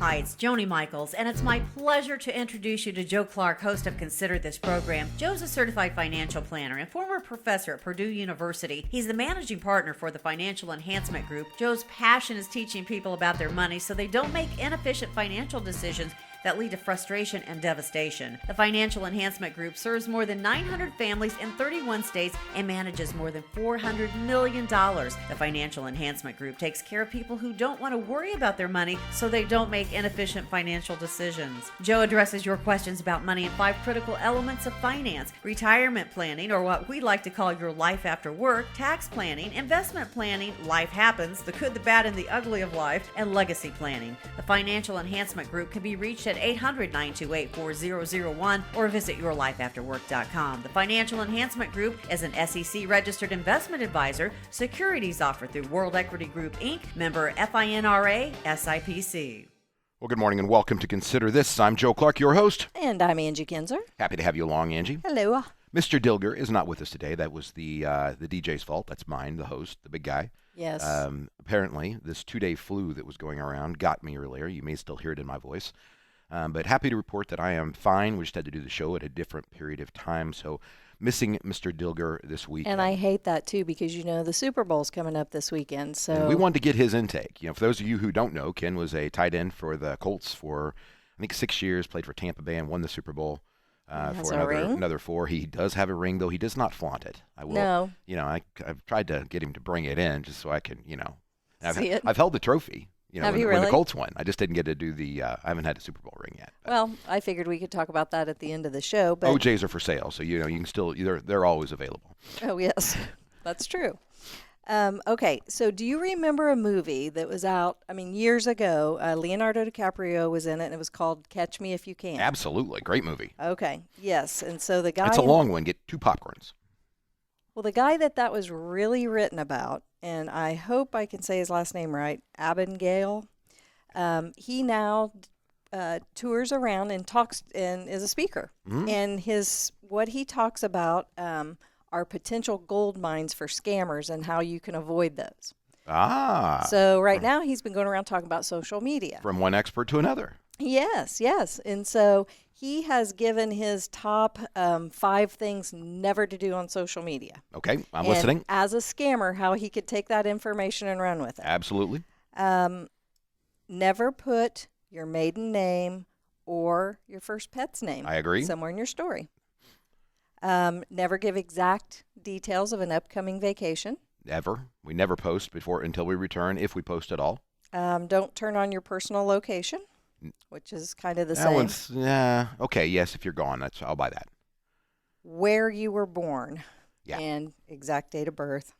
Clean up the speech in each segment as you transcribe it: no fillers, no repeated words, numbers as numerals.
Hi, it's Joni Michaels, and it's my pleasure to introduce you to Joe Clark, host of Consider This Program. Joe's a certified financial planner and former professor at Purdue University. He's the managing partner for the Financial Enhancement Group. Joe's passion is teaching people about their money so they don't make inefficient financial decisions that lead to frustration and devastation. The Financial Enhancement Group serves more than 900 families in 31 states and manages more than $400 million. The Financial Enhancement Group takes care of people who don't want to worry about their money so they don't make inefficient financial decisions. Joe addresses your questions about money and 5 critical elements of finance: retirement planning, or what we like to call your life after work, tax planning, investment planning, life happens, the good, the bad, and the ugly of life, and legacy planning. The Financial Enhancement Group can be reached at 800-928-4001 or visit yourlifeafterwork.com. The Financial Enhancement Group is an SEC-registered investment advisor. Securities offered through World Equity Group, Inc., member FINRA, SIPC. Well, good morning and welcome to Consider This. I'm Joe Clark, your host. And I'm Angie Kinzer. Happy to have you along, Angie. Hello. Mr. Dilger is not with us today. That was the DJ's fault. That's mine, the host, the big guy. Yes. Apparently, this 2-day flu that was going around got me earlier. You may still hear it in my voice. But happy to report that I am fine. We just had to do the show at a different period of time, so missing Mr. Dilger this week. And I hate that, too, because, you know, the Super Bowl's coming up this weekend. So and we wanted to get his intake. You know, for those of you who don't know, Ken was a tight end for the Colts for, I think, 6 years, played for Tampa Bay and won the Super Bowl for another 4. He does have a ring, though he does not flaunt it. I will. No. You know, I've tried to get him to bring it in just so I can, you know. I've held the trophy. You know, when the Colts won. I just didn't get to do the I haven't had a Super Bowl ring yet. But. Well, I figured we could talk about that at the end of the show. But OJs are for sale, so you know you can still they're always available. Oh yes, that's true. Okay, so do you remember a movie that was out? I mean, years ago. Leonardo DiCaprio was in it, and it was called Catch Me If You Can. Absolutely, great movie. Okay, yes, and so the guy. It's a long one. Get 2 popcorns. Well, the guy that was really written about, and I hope I can say his last name right, Abigail, he now tours around and talks and is a speaker. Mm-hmm. And what he talks about are potential gold mines for scammers and how you can avoid those. Ah. So right now he's been going around talking about social media. From one expert to another. Yes. And so he has given his top 5 things never to do on social media. Okay, I'm listening. As a scammer, how he could take that information and run with it. Absolutely. Never put your maiden name or your first pet's name. I agree. Somewhere in your story. Never give exact details of an upcoming vacation. Ever. We never post until we return, if we post at all. Don't turn on your personal location, which is kind of the that same. One's, okay, yes, if you're gone, I'll buy that. Where you were born and exact date of birth.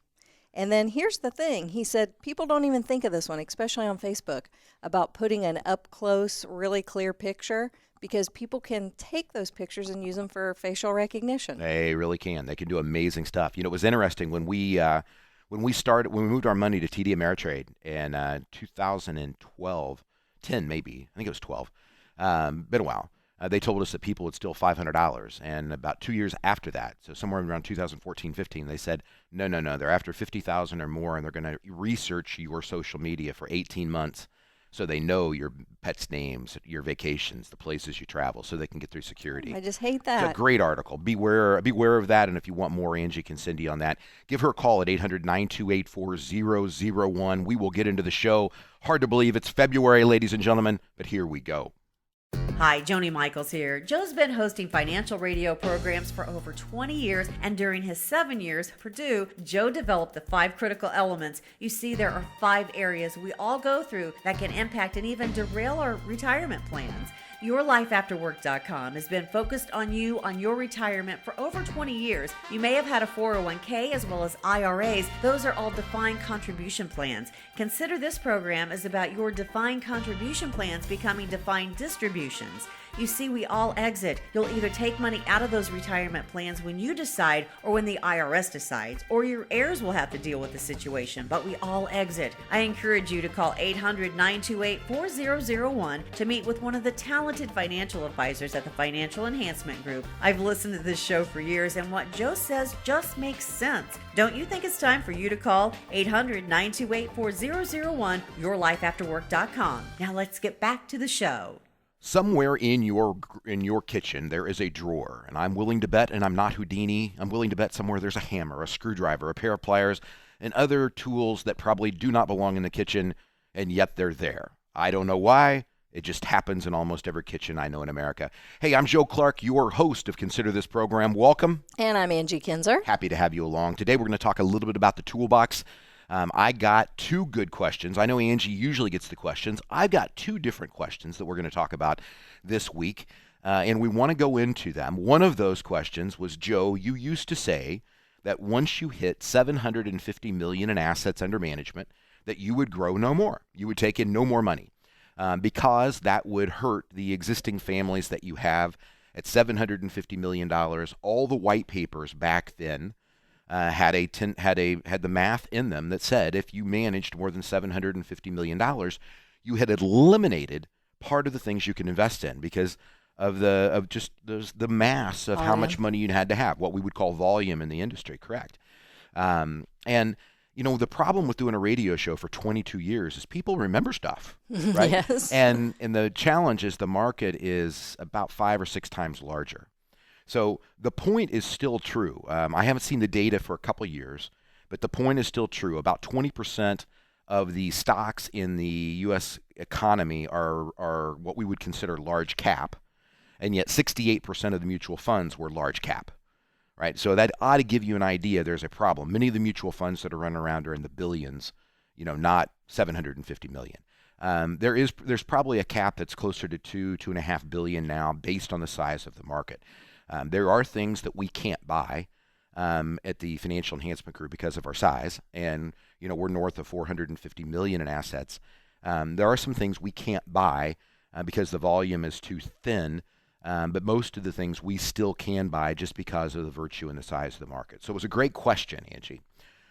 And then here's the thing. He said people don't even think of this one, especially on Facebook, about putting an up-close, really clear picture because people can take those pictures and use them for facial recognition. They really can. They can do amazing stuff. You know, it was interesting when we moved our money to TD Ameritrade in 2012, 10 maybe, I think it was 12, been a while. They told us that people would steal $500, and about 2 years after that, so somewhere around 2014-15, they said, no, they're after $50,000 or more, and they're going to research your social media for 18 months so they know your pets' names, your vacations, the places you travel, so they can get through security. I just hate that. It's a great article. Beware of that, and if you want more, Angie can send you on that. Give her a call at 800-928-4001. We will get into the show. Hard to believe it's February, ladies and gentlemen, but here we go. Hi, Joni Michaels here. Joe's been hosting financial radio programs for over 20 years, and during his 7 years at Purdue, Joe developed the 5 critical elements. You see, there are 5 areas we all go through that can impact and even derail our retirement plans. YourLifeAfterWork.com has been focused on you on your retirement for over 20 years. You may have had a 401k as well as IRAs. Those are all defined contribution plans. Consider this program is about your defined contribution plans becoming defined distributions. You see, we all exit. You'll either take money out of those retirement plans when you decide or when the IRS decides, or your heirs will have to deal with the situation, but we all exit. I encourage you to call 800-928-4001 to meet with one of the talented financial advisors at the Financial Enhancement Group. I've listened to this show for years, and what Joe says just makes sense. Don't you think it's time for you to call 800-928-4001, yourlifeafterwork.com. Now let's get back to the show. Somewhere in your kitchen there is a drawer, and I'm willing to bet, and I'm not Houdini, I'm willing to bet somewhere there's a hammer, a screwdriver, a pair of pliers, and other tools that probably do not belong in the kitchen, and yet they're there. I don't know why. It just happens in almost every kitchen I know in America. Hey, I'm Joe Clark, your host of Consider This Program. Welcome. And I'm Angie Kinzer. Happy to have you along. Today we're going to talk a little bit about the toolbox. I got two good questions. I know Angie usually gets the questions. I've got two different questions that we're going to talk about this week, and we want to go into them. One of those questions was, Joe, you used to say that once you hit $750 million in assets under management, that you would grow no more. You would take in no more money. Because that would hurt the existing families that you have at $750 million. All the white papers back then had the math in them that said if you managed more than $750 million, you had eliminated part of the things you can invest in because of the mass of how much money you had to have, what we would call volume in the industry, correct? And you know, the problem with doing a radio show for 22 years is people remember stuff, right? Yes. And the challenge is the market is about 5 or 6 times larger. So the point is still true. I haven't seen the data for a couple of years, but the point is still true. About 20% of the stocks in the U.S. economy are what we would consider large cap, and yet 68% of the mutual funds were large cap. Right, so that ought to give you an idea there's a problem. Many of the mutual funds that are running around are in the billions, you know, not 750 million. There's probably a cap that's closer to 2.5 billion now based on the size of the market. There are things that we can't buy at the Financial Enhancement Group because of our size, and you know we're north of 450 million in assets. There are some things we can't buy because the volume is too thin. But most of the things we still can buy just because of the virtue and the size of the market. So it was a great question, Angie.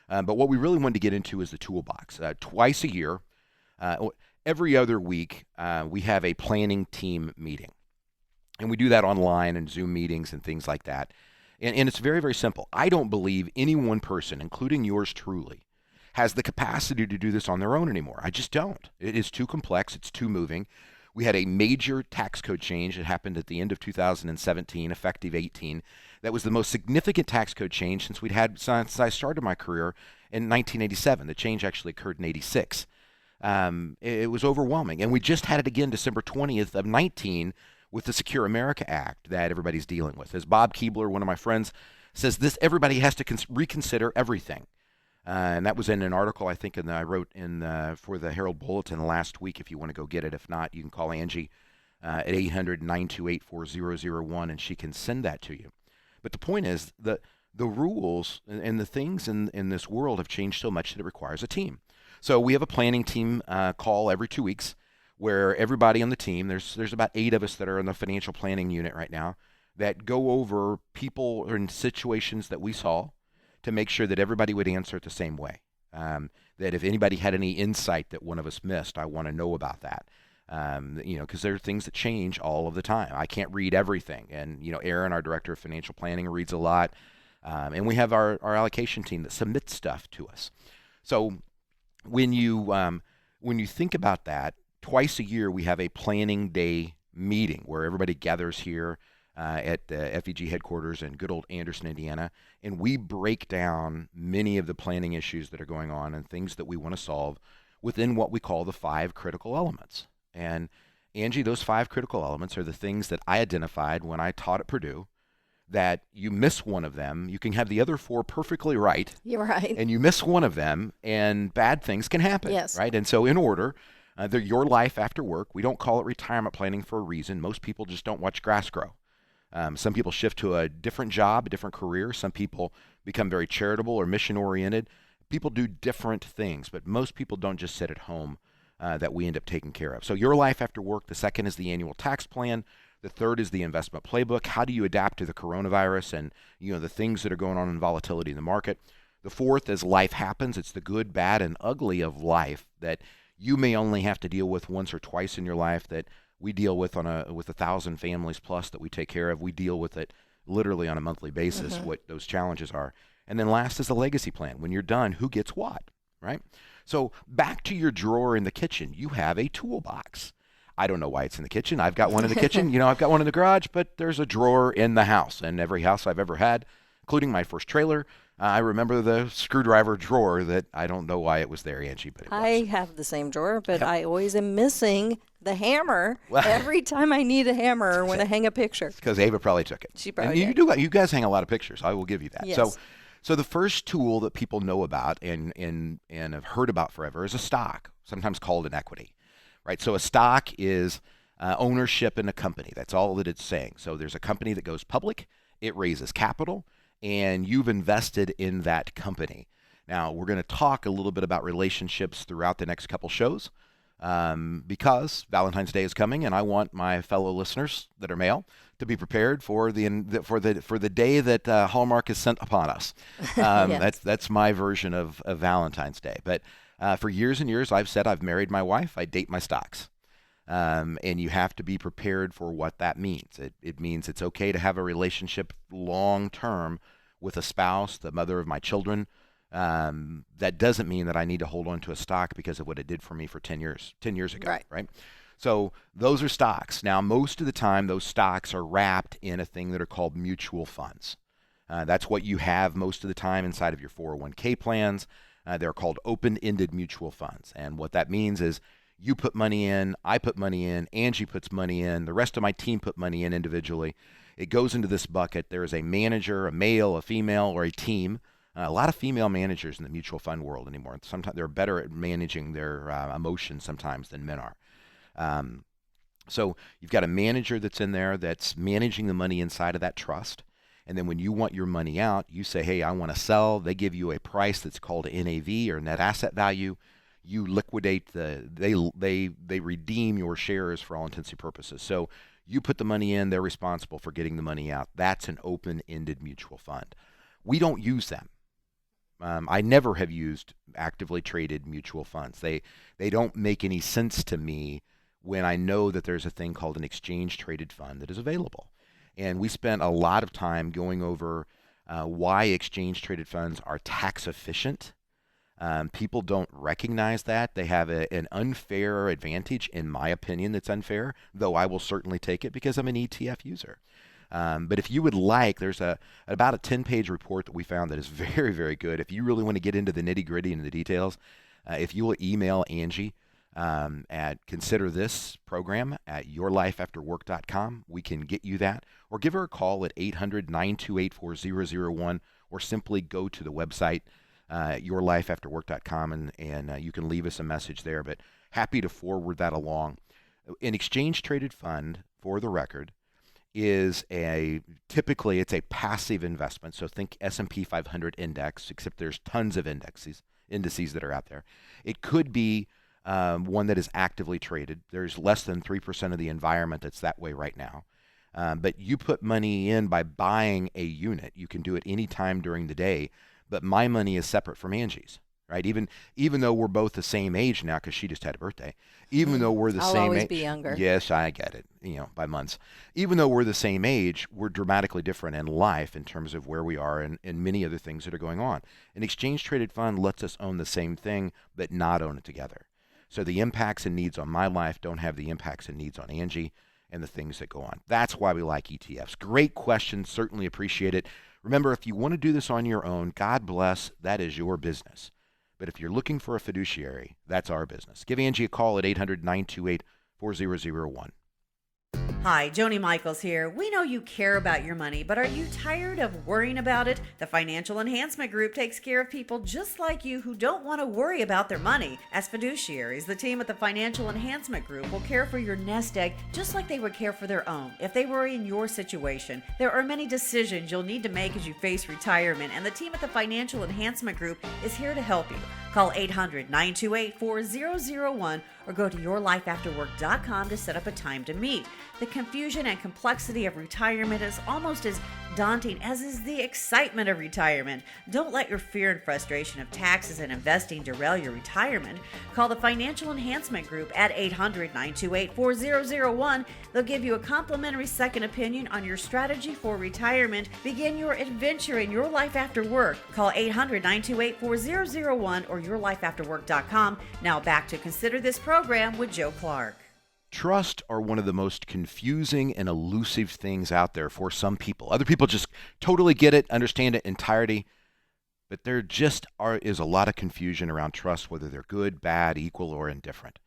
But what we really wanted to get into is the toolbox. Twice a year, every other week, we have a planning team meeting. And we do that online and Zoom meetings and things like that. And it's very, very simple. I don't believe any one person, including yours truly, has the capacity to do this on their own anymore. I just don't. It is too complex. It's too moving. We had a major tax code change that happened at the end of 2017, effective 18. That was the most significant tax code change since I started my career in 1987. The change actually occurred in 86. It was overwhelming. And we just had it again December 20th of 19 with the Secure America Act that everybody's dealing with. As Bob Keebler, one of my friends, says, everybody has to reconsider everything. And that was in an article I think I wrote for the Herald Bulletin last week. If you want to go get it, if not, you can call Angie at 800-928-4001, and she can send that to you. But the point is the rules and the things in this world have changed so much that it requires a team. So we have a planning team call every 2 weeks where everybody on the team, there's about 8 of us that are in the financial planning unit right now, that go over people or in situations that we saw, to make sure that everybody would answer it the same way. That if anybody had any insight that one of us missed, I want to know about that. Because there are things that change all of the time. I can't read everything. And, Aaron, our director of financial planning, reads a lot. And we have our allocation team that submits stuff to us. So when you think about that, twice a year we have a planning day meeting where everybody gathers here at the FEG headquarters in good old Anderson, Indiana, and we break down many of the planning issues that are going on and things that we want to solve within what we call the 5 critical elements. And Angie, those 5 critical elements are the things that I identified when I taught at Purdue, that you miss one of them, you can have the other 4 perfectly right. You're right. And you miss one of them, and bad things can happen. Yes. Right? And so in order, they're your life after work. We don't call it retirement planning for a reason. Most people just don't watch grass grow. Some people shift to a different job, a different career. Some people become very charitable or mission-oriented. People do different things, but most people don't just sit at home that we end up taking care of. So your life after work, the second is the annual tax plan. The third is the investment playbook. How do you adapt to the coronavirus and the things that are going on in volatility in the market? The fourth is life happens. It's the good, bad, and ugly of life that you may only have to deal with once or twice in your life, that we deal with with 1,000 families plus that we take care of. We deal with it literally on a monthly basis, what those challenges are. And then last is the legacy plan. When you're done, who gets what, right? So back to your drawer in the kitchen, you have a toolbox. I don't know why it's in the kitchen. I've got one in the kitchen. I've got one in the garage, but there's a drawer in the house. And every house I've ever had, including my first trailer, I remember the screwdriver drawer that I don't know why it was there, Angie, but it was. I have the same drawer, but I always am missing the hammer Well- every time I need a hammer or when I hang a picture. Because Ava probably took it. She probably and did. you guys hang a lot of pictures. I will give you that. Yes. So the first tool that people know about and have heard about forever is a stock, sometimes called an equity, right? So a stock is ownership in a company. That's all that it's saying. So there's a company that goes public, it raises capital, and you've invested in that company. Now, we're going to talk a little bit about relationships throughout the next couple shows because Valentine's Day is coming, and I want my fellow listeners that are male to be prepared for the day that Hallmark is sent upon us. Yes. That's my version of Valentine's Day. But for years and years, I've said I've married my wife. I date my stocks. And you have to be prepared for what that means. It means it's okay to have a relationship long term with a spouse, the mother of my children. That doesn't mean that I need to hold on to a stock because of what it did for me for 10 years ago, right? So those are stocks. Now, most of the time, those stocks are wrapped in a thing that are called mutual funds. That's what you have most of the time inside of your 401k plans. They're called open-ended mutual funds. And what that means is you put money in, I put money in, Angie puts money in, the rest of my team put money in individually. It goes into this bucket. There is a manager, a male, a female, or a team. A lot of female managers in the mutual fund world anymore. Sometimes they're better at managing their emotions sometimes than men are. So you've got a manager that's in there that's managing the money inside of that trust. And then when you want your money out, you say, hey, I want to sell. They give you a price that's called NAV or net asset value. You liquidate they redeem your shares for all intents and purposes. So you put the money in, they're responsible for getting the money out. That's an open-ended mutual fund. We don't use them. I never have used actively traded mutual funds. They don't make any sense to me when I know that there's a thing called an exchange traded fund that is available. And we spent a lot of time going over why exchange traded funds are tax efficient. People don't recognize that. They have an unfair advantage, in my opinion, that's unfair, though I will certainly take it because I'm an ETF user. But if you would like, there's about a 10-page report that we found that is very, very good. If you really want to get into the nitty-gritty and the details, if you will email Angie at considerthisprogram@yourlifeafterwork.com, we can get you that. Or give her a call at 800-928-4001, or simply go to the website, yourlifeafterwork.com, and you can leave us a message there. But happy to forward that along. An exchange-traded fund, for the record, is typically it's a passive investment. So think S&P 500 index, except there's tons of indices that are out there. It could be one that is actively traded. There's less than 3% of the environment that's that way right now. But you put money in by buying a unit. You can do it any time during the day, but my money is separate from Angie's. Right, even though we're both the same age now, because she just had a birthday. Even though we're the I'll same always age, be younger. Yes, I get it. By months. Even though we're the same age, we're dramatically different in life in terms of where we are and many other things that are going on. An exchange traded fund lets us own the same thing, but not own it together. So the impacts and needs on my life don't have the impacts and needs on Angie and the things that go on. That's why we like ETFs. Great question. Certainly appreciate it. Remember, if you want to do this on your own, God bless, that is your business. But if you're looking for a fiduciary, that's our business. Give Angie a call at 800-928-4001. Hi, Joni Michaels here. We know you care about your money, but are you tired of worrying about it? The Financial Enhancement Group takes care of people just like you who don't want to worry about their money. As fiduciaries, the team at the Financial Enhancement Group will care for your nest egg just like they would care for their own. If they were in your situation, there are many decisions you'll need to make as you face retirement, and the team at the Financial Enhancement Group is here to help you. Call 800-928-4001 or or go to yourlifeafterwork.com to set up a time to meet. The confusion and complexity of retirement is almost as daunting as is the excitement of retirement. Don't let your fear and frustration of taxes and investing derail your retirement. Call the Financial Enhancement Group at 800-928-4001. They'll give you a complimentary second opinion on your strategy for retirement. Begin your adventure in your life after work. Call 800-928-4001 or yourlifeafterwork.com. Now back to Consider This program with Joe Clark. Trust are one of the most confusing and elusive things out there for some people. Other people just totally get it, understand it in entirety, but there just is a lot of confusion around trust, whether they're good, bad, equal, or indifferent.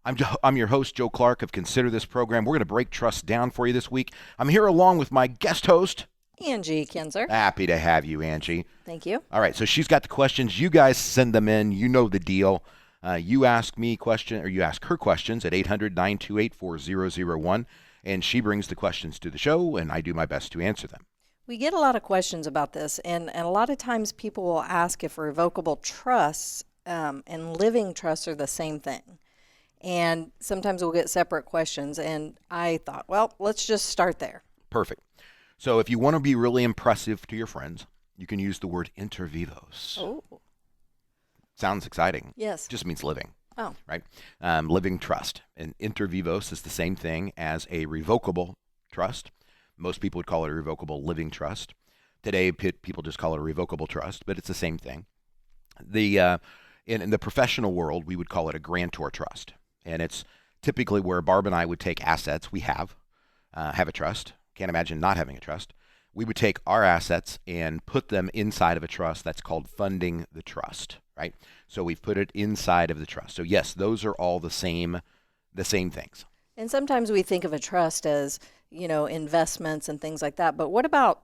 I'm your host, Joe Clark of Consider This program. We're going to break trust down for you this week. I'm here along with my guest host, Angie Kinzer. Happy to have you, Angie. Thank you. All right, so she's got the questions. You guys send them in. You know the deal. You ask me you ask her questions at 800-928-4001, and she brings the questions to the show, and I do my best to answer them. We get a lot of questions about this, and a lot of times people will ask if revocable trusts and living trusts are the same thing. And sometimes we'll get separate questions, and I thought, well, let's just start there. Perfect. So if you want to be really impressive to your friends, you can use the word inter vivos. Oh. Sounds exciting. Yes. Just means living. Oh. Right? Living trust. And inter vivos is the same thing as a revocable trust. Most people would call it a revocable living trust. Today, people just call it a revocable trust, but it's the same thing. In the professional world, we would call it a grantor trust. And it's typically where Barb and I would take assets we have a trust. Can't imagine not having a trust. We would take our assets and put them inside of a trust. That's called funding the trust, right? So we've put it inside of the trust. So yes, those are all the same things. And sometimes we think of a trust as, investments and things like that. But what about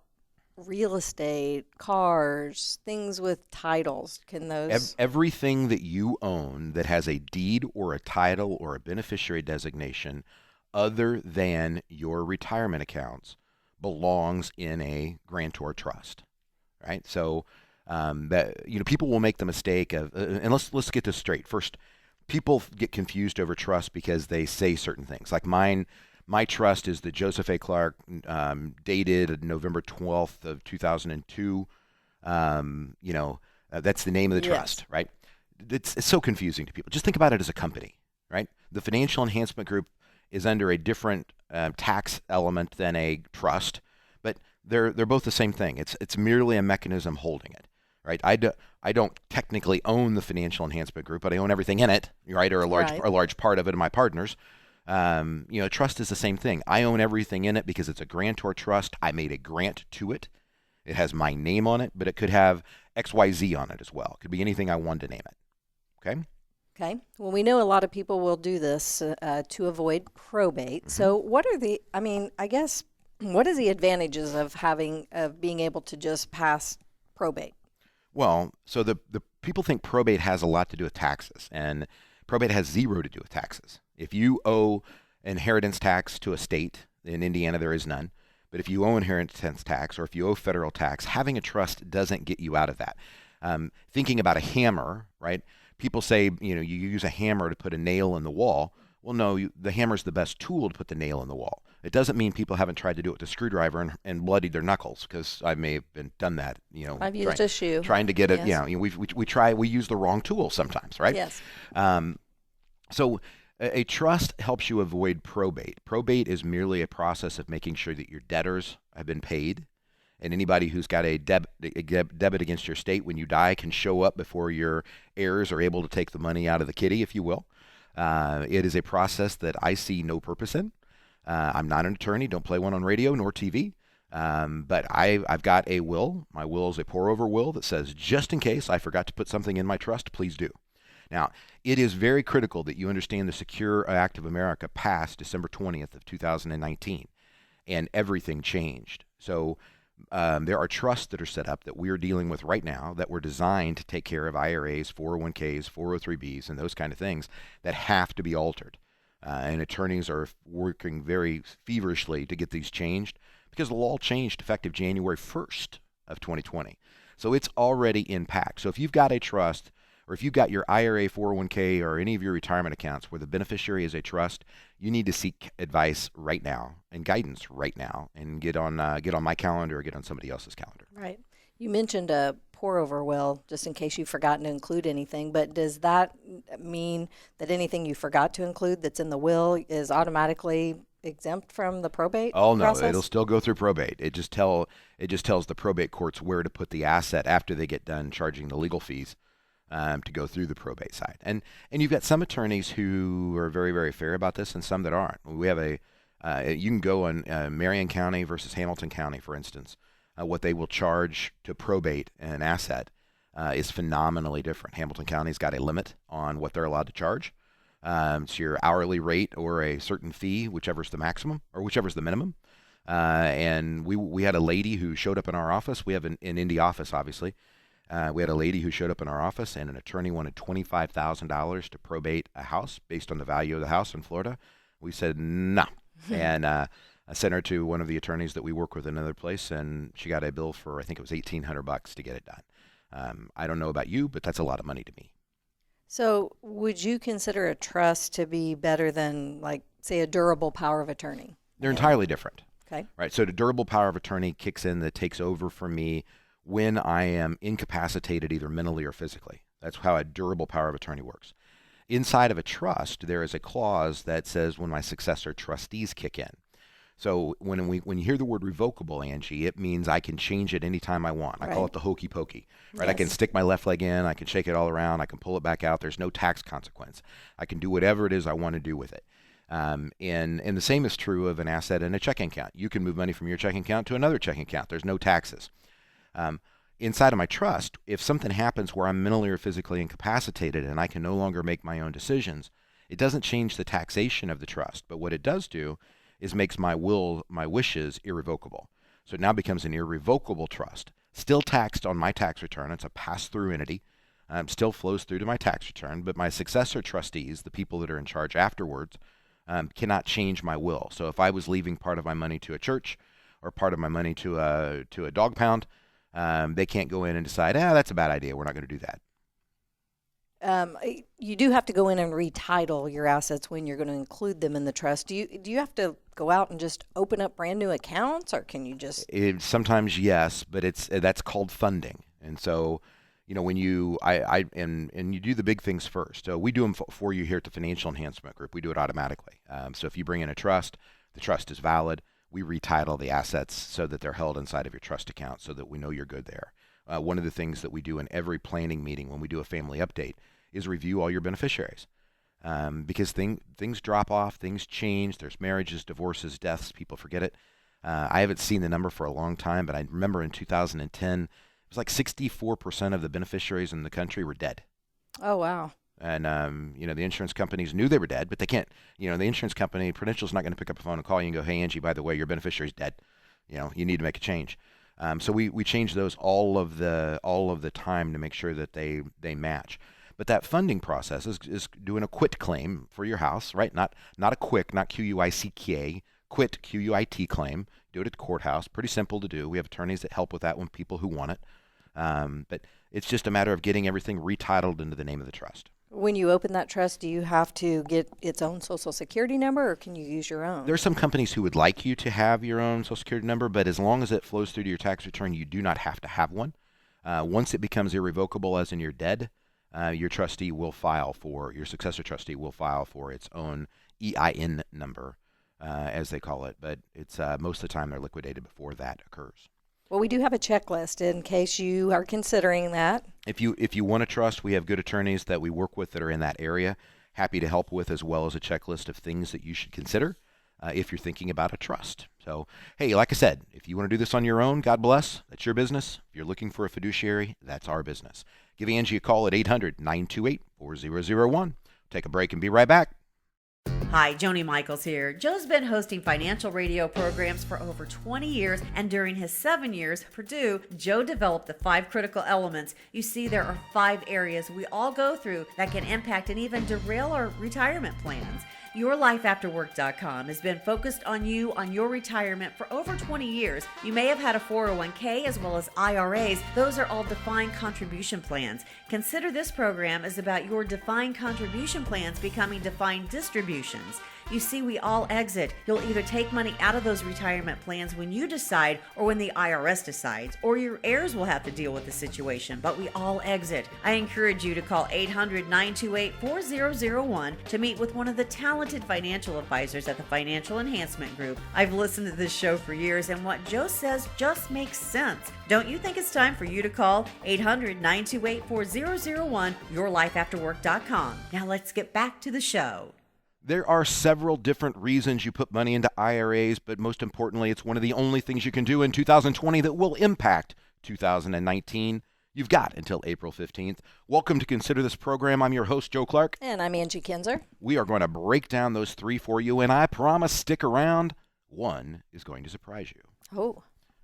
real estate, cars, things with titles? Can those... Everything that you own that has a deed or a title or a beneficiary designation other than your retirement accounts belongs in a grantor trust, right? So people will make the mistake of, and let's get this straight. First, people get confused over trust because they say certain things. Like my trust is the Joseph A. Clark, dated November 12th of 2002. That's the name of the trust, right? It's so confusing to people. Just think about it as a company, right? The Financial Enhancement Group is under a different tax element than a trust, but they're both the same thing. It's merely a mechanism holding it, right? I don't technically own the Financial Enhancement Group, but I own everything in it, right? Or a large part of it, and my partners. Trust is the same thing. I own everything in it because it's a grantor trust. I made a grant to it. It has my name on it, but it could have XYZ on it as well. It could be anything I wanted to name it. Okay. Okay. Well, we know a lot of people will do this to avoid probate. Mm-hmm. So what is the advantages of being able to just pass probate? Well, so the people think probate has a lot to do with taxes, and probate has zero to do with taxes. If you owe inheritance tax to a state, in Indiana there is none, but if you owe inheritance tax or if you owe federal tax, having a trust doesn't get you out of that. Thinking about a hammer, right? People say, you use a hammer to put a nail in the wall. Well, no, the hammer's the best tool to put the nail in the wall. It doesn't mean people haven't tried to do it with a screwdriver and bloodied their knuckles, because I may have done that. I've used a shoe. Trying to get it. Yes. We use the wrong tool sometimes, right? Yes. So a trust helps you avoid probate. Probate is merely a process of making sure that your debtors have been paid. And anybody who's got a debit against your estate when you die can show up before your heirs are able to take the money out of the kitty, if you will. It is a process that I see no purpose in. I'm not an attorney, don't play one on radio nor TV, but I've got a will. My will is a pour-over will that says, just in case I forgot to put something in my trust, please do. Now, it is very critical that you understand the Secure Act of America passed December 20th of 2019, and everything changed. So there are trusts that are set up that we're dealing with right now that were designed to take care of IRAs, 401ks, 403bs, and those kind of things that have to be altered. And attorneys are working very feverishly to get these changed because the law changed effective January 1st of 2020. So it's already in pack. So if you've got a trust, or if you've got your IRA, 401k, or any of your retirement accounts where the beneficiary is a trust, you need to seek advice right now and guidance right now, and get on my calendar or get on somebody else's calendar. Right. You mentioned a pour over will, just in case you've forgotten to include anything, but does that mean that anything you forgot to include that's in the will is automatically exempt from the probate process? It'll still go through probate. It just tells the probate courts where to put the asset after they get done charging the legal fees to go through the probate side. And you've got some attorneys who are very, very fair about this, and some that aren't. We have you can go on Marion County versus Hamilton County, for instance. What they will charge to probate an asset is phenomenally different. Hamilton County's got a limit on what they're allowed to charge. It's your hourly rate or a certain fee, whichever's the maximum or whichever's the minimum. And we had a lady who showed up in our office. We have an Indy office, obviously. We had a lady who showed up in our office, and an attorney wanted $25,000 to probate a house based on the value of the house in Florida. We said no, and I sent her to one of the attorneys that we work with in another place, and she got a bill for, I think it was $1,800 to get it done. I don't know about you, but that's a lot of money to me. So would you consider a trust to be better than, like, say, a durable power of attorney? They're entirely different. Okay. Right. So the durable power of attorney kicks in, that takes over for me when I am incapacitated either mentally or physically. That's how a durable power of attorney works. Inside of a trust, there is a clause that says when my successor trustees kick in. So when you hear the word revocable, Angie, it means I can change it anytime I want. I call it the hokey pokey. Right? I can stick my left leg in, I can shake it all around, I can pull it back out. There's no tax consequence. I can do whatever it is I want to do with it. And the same is true of an asset in a checking account. You can move money from your checking account to another checking account. There's no taxes. Inside of my trust, if something happens where I'm mentally or physically incapacitated and I can no longer make my own decisions, it doesn't change the taxation of the trust. But what it does do is makes my wishes irrevocable. So it now becomes an irrevocable trust. Still taxed on my tax return. It's a pass-through entity. Still flows through to my tax return. But my successor trustees, the people that are in charge afterwards, cannot change my will. So if I was leaving part of my money to a church or part of my money to a dog pound, they can't go in and decide, that's a bad idea. We're not going to do that. You do have to go in and retitle your assets when you're going to include them in the trust. Do you have to go out and just open up brand new accounts, or can you just? Sometimes yes, but that's called funding. And so, when you you do the big things first. So we do them for you here at the Financial Enhancement Group. We do it automatically. So if you bring in a trust, the trust is valid. We retitle the assets so that they're held inside of your trust account, so that we know you're good there. One of the things that we do in every planning meeting when we do a family update is review all your beneficiaries, because things drop off, things change. There's marriages, divorces, deaths. People forget it. I haven't seen the number for a long time, but I remember in 2010, it was like 64% of the beneficiaries in the country were dead. Oh, wow. And, the insurance companies knew they were dead, but they can't, the insurance company, Prudential's not going to pick up a phone and call you and go, hey, Angie, by the way, your beneficiary's dead. You need to make a change. So we change those all of the time to make sure that they match. But that funding process is doing a quit claim for your house, right? Not a quick, not Q-U-I-C-K, quit, Q-U-I-T claim. Do it at the courthouse. Pretty simple to do. We have attorneys that help with that when people who want it. But it's just a matter of getting everything retitled into the name of the trust. When you open that trust, do you have to get its own Social Security number, or can you use your own? There's some companies who would like you to have your own Social Security number, but as long as it flows through to your tax return, you do not have to have one. Once it becomes irrevocable, as in you're dead, your successor trustee will file for its own EIN number, as they call it. But it's most of the time they're liquidated before that occurs. Well, we do have a checklist in case you are considering that. If you want a trust, we have good attorneys that we work with that are in that area. Happy to help with, as well as a checklist of things that you should consider if you're thinking about a trust. So, hey, like I said, if you want to do this on your own, God bless. That's your business. If you're looking for a fiduciary, that's our business. Give Angie a call at 800-928-4001. Take a break and be right back. Hi, Joni Michaels here. Joe's been hosting financial radio programs for over 20 years, and during his 7 years at Purdue, Joe developed the 5 critical elements. You see, there are 5 areas we all go through that can impact and even derail our retirement plans. YourLifeAfterWork.com has been focused on you on your retirement for over 20 years. You may have had a 401k as well as IRAs. Those are all defined contribution plans. Consider this program is about your defined contribution plans becoming defined distributions. You see, we all exit. You'll either take money out of those retirement plans when you decide or when the IRS decides, or your heirs will have to deal with the situation, but we all exit. I encourage you to call 800-928-4001 to meet with one of the talented financial advisors at the Financial Enhancement Group. I've listened to this show for years, and what Joe says just makes sense. Don't you think it's time for you to call 800-928-4001, YourLifeAfterWork.com. Now let's get back to the show. There are several different reasons you put money into IRAs, but most importantly, it's one of the only things you can do in 2020 that will impact 2019. You've got until April 15th. Welcome to Consider This Program. I'm your host, Joe Clark. And I'm Angie Kinzer. We are going to break down those three for you, and I promise stick around. One is going to surprise you. Oh,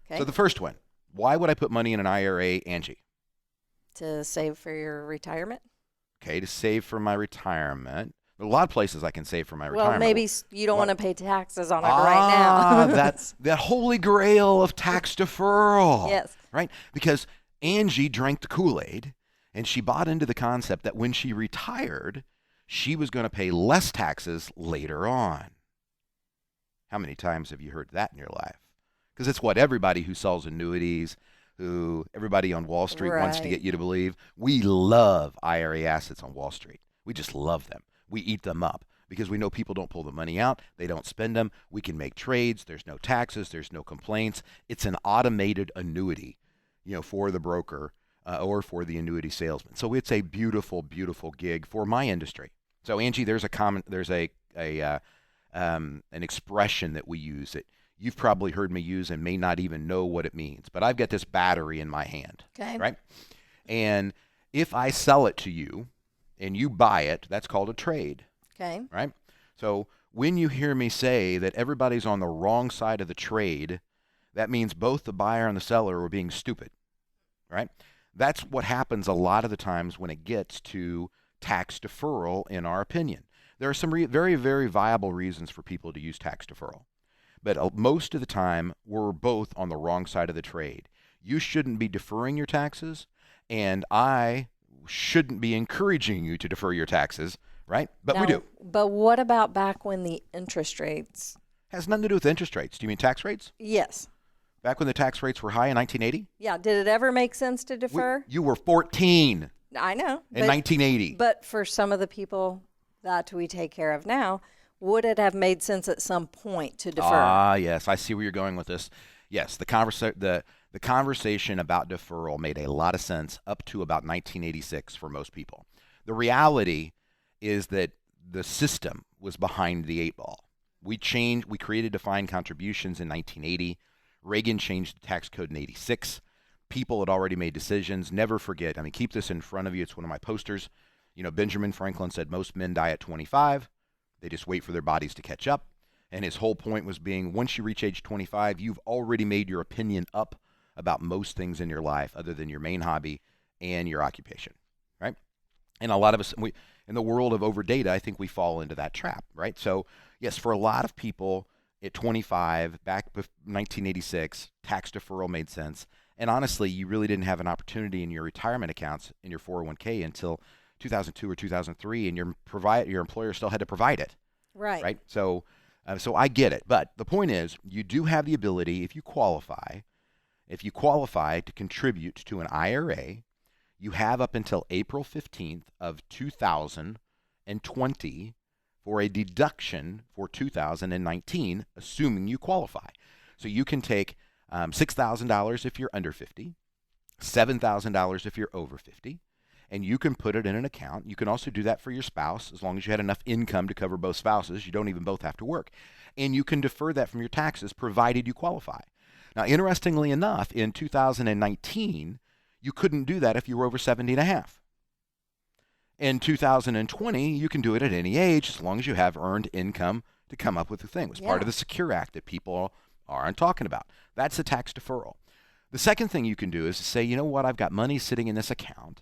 okay. So the first one, why would I put money in an IRA, Angie? To save for your retirement? Okay, to save for my retirement. There are a lot of places I can save for my retirement. Well, maybe you don't want to pay taxes on it right now. That's that holy grail of tax deferral. Yes. Right? Because Angie drank the Kool-Aid, and she bought into the concept that when she retired, she was going to pay less taxes later on. How many times have you heard that in your life? Because it's what everybody who sells annuities, who everybody on Wall Street wants to get you to believe. We love IRA assets on Wall Street. We just love them. We eat them up because we know people don't pull the money out. They don't spend them. We can make trades. There's no taxes. There's no complaints. It's an automated annuity, for the broker or for the annuity salesman. So it's a beautiful, beautiful gig for my industry. So Angie, there's an expression that we use that you've probably heard me use and may not even know what it means. But I've got this battery in my hand. Okay. Right? And if I sell it to you, and you buy it, that's called a trade. Okay. Right? So when you hear me say that everybody's on the wrong side of the trade, that means both the buyer and the seller are being stupid. Right? That's what happens a lot of the times when it gets to tax deferral, in our opinion. There are some very, very viable reasons for people to use tax deferral. But most of the time, we're both on the wrong side of the trade. You shouldn't be deferring your taxes, and I shouldn't be encouraging you to defer your taxes, right? But we do. But what about back when the interest rates? Has nothing to do with interest rates. Do you mean tax rates? Yes. Back when the tax rates were high in 1980? Yeah. Did it ever make sense to defer? You were 14 I know. in 1980. But for some of the people that we take care of now, would it have made sense at some point to defer? Ah, yes. I see where you're going with this. Yes, the conversation about deferral made a lot of sense up to about 1986 for most people. The reality is that the system was behind the eight ball. We created defined contributions in 1980. Reagan changed the tax code in 86. People had already made decisions. Never forget, keep this in front of you. It's one of my posters. Benjamin Franklin said most men die at 25. They just wait for their bodies to catch up. And his whole point was being, once you reach age 25, you've already made your opinion up about most things in your life other than your main hobby and your occupation, right? And a lot of us, in the world of over data, I think we fall into that trap, right? So, yes, for a lot of people at 25, back in 1986, tax deferral made sense. And honestly, you really didn't have an opportunity in your retirement accounts in your 401k until 2002 or 2003, and your employer still had to provide it. Right. So I get it. But the point is, you do have the ability, if you qualify to contribute to an IRA, you have up until April 15th of 2020 for a deduction for 2019, assuming you qualify. So you can take $6,000 if you're under 50, $7,000 if you're over 50, and you can put it in an account. You can also do that for your spouse as long as you had enough income to cover both spouses. You don't even both have to work. And you can defer that from your taxes provided you qualify. Now, interestingly enough, in 2019, you couldn't do that if you were over 70 and a half. In 2020, you can do it at any age as long as you have earned income to come up with the thing. It was part of the Secure Act that people aren't talking about. That's a tax deferral. The second thing you can do is to say, you know what, I've got money sitting in this account.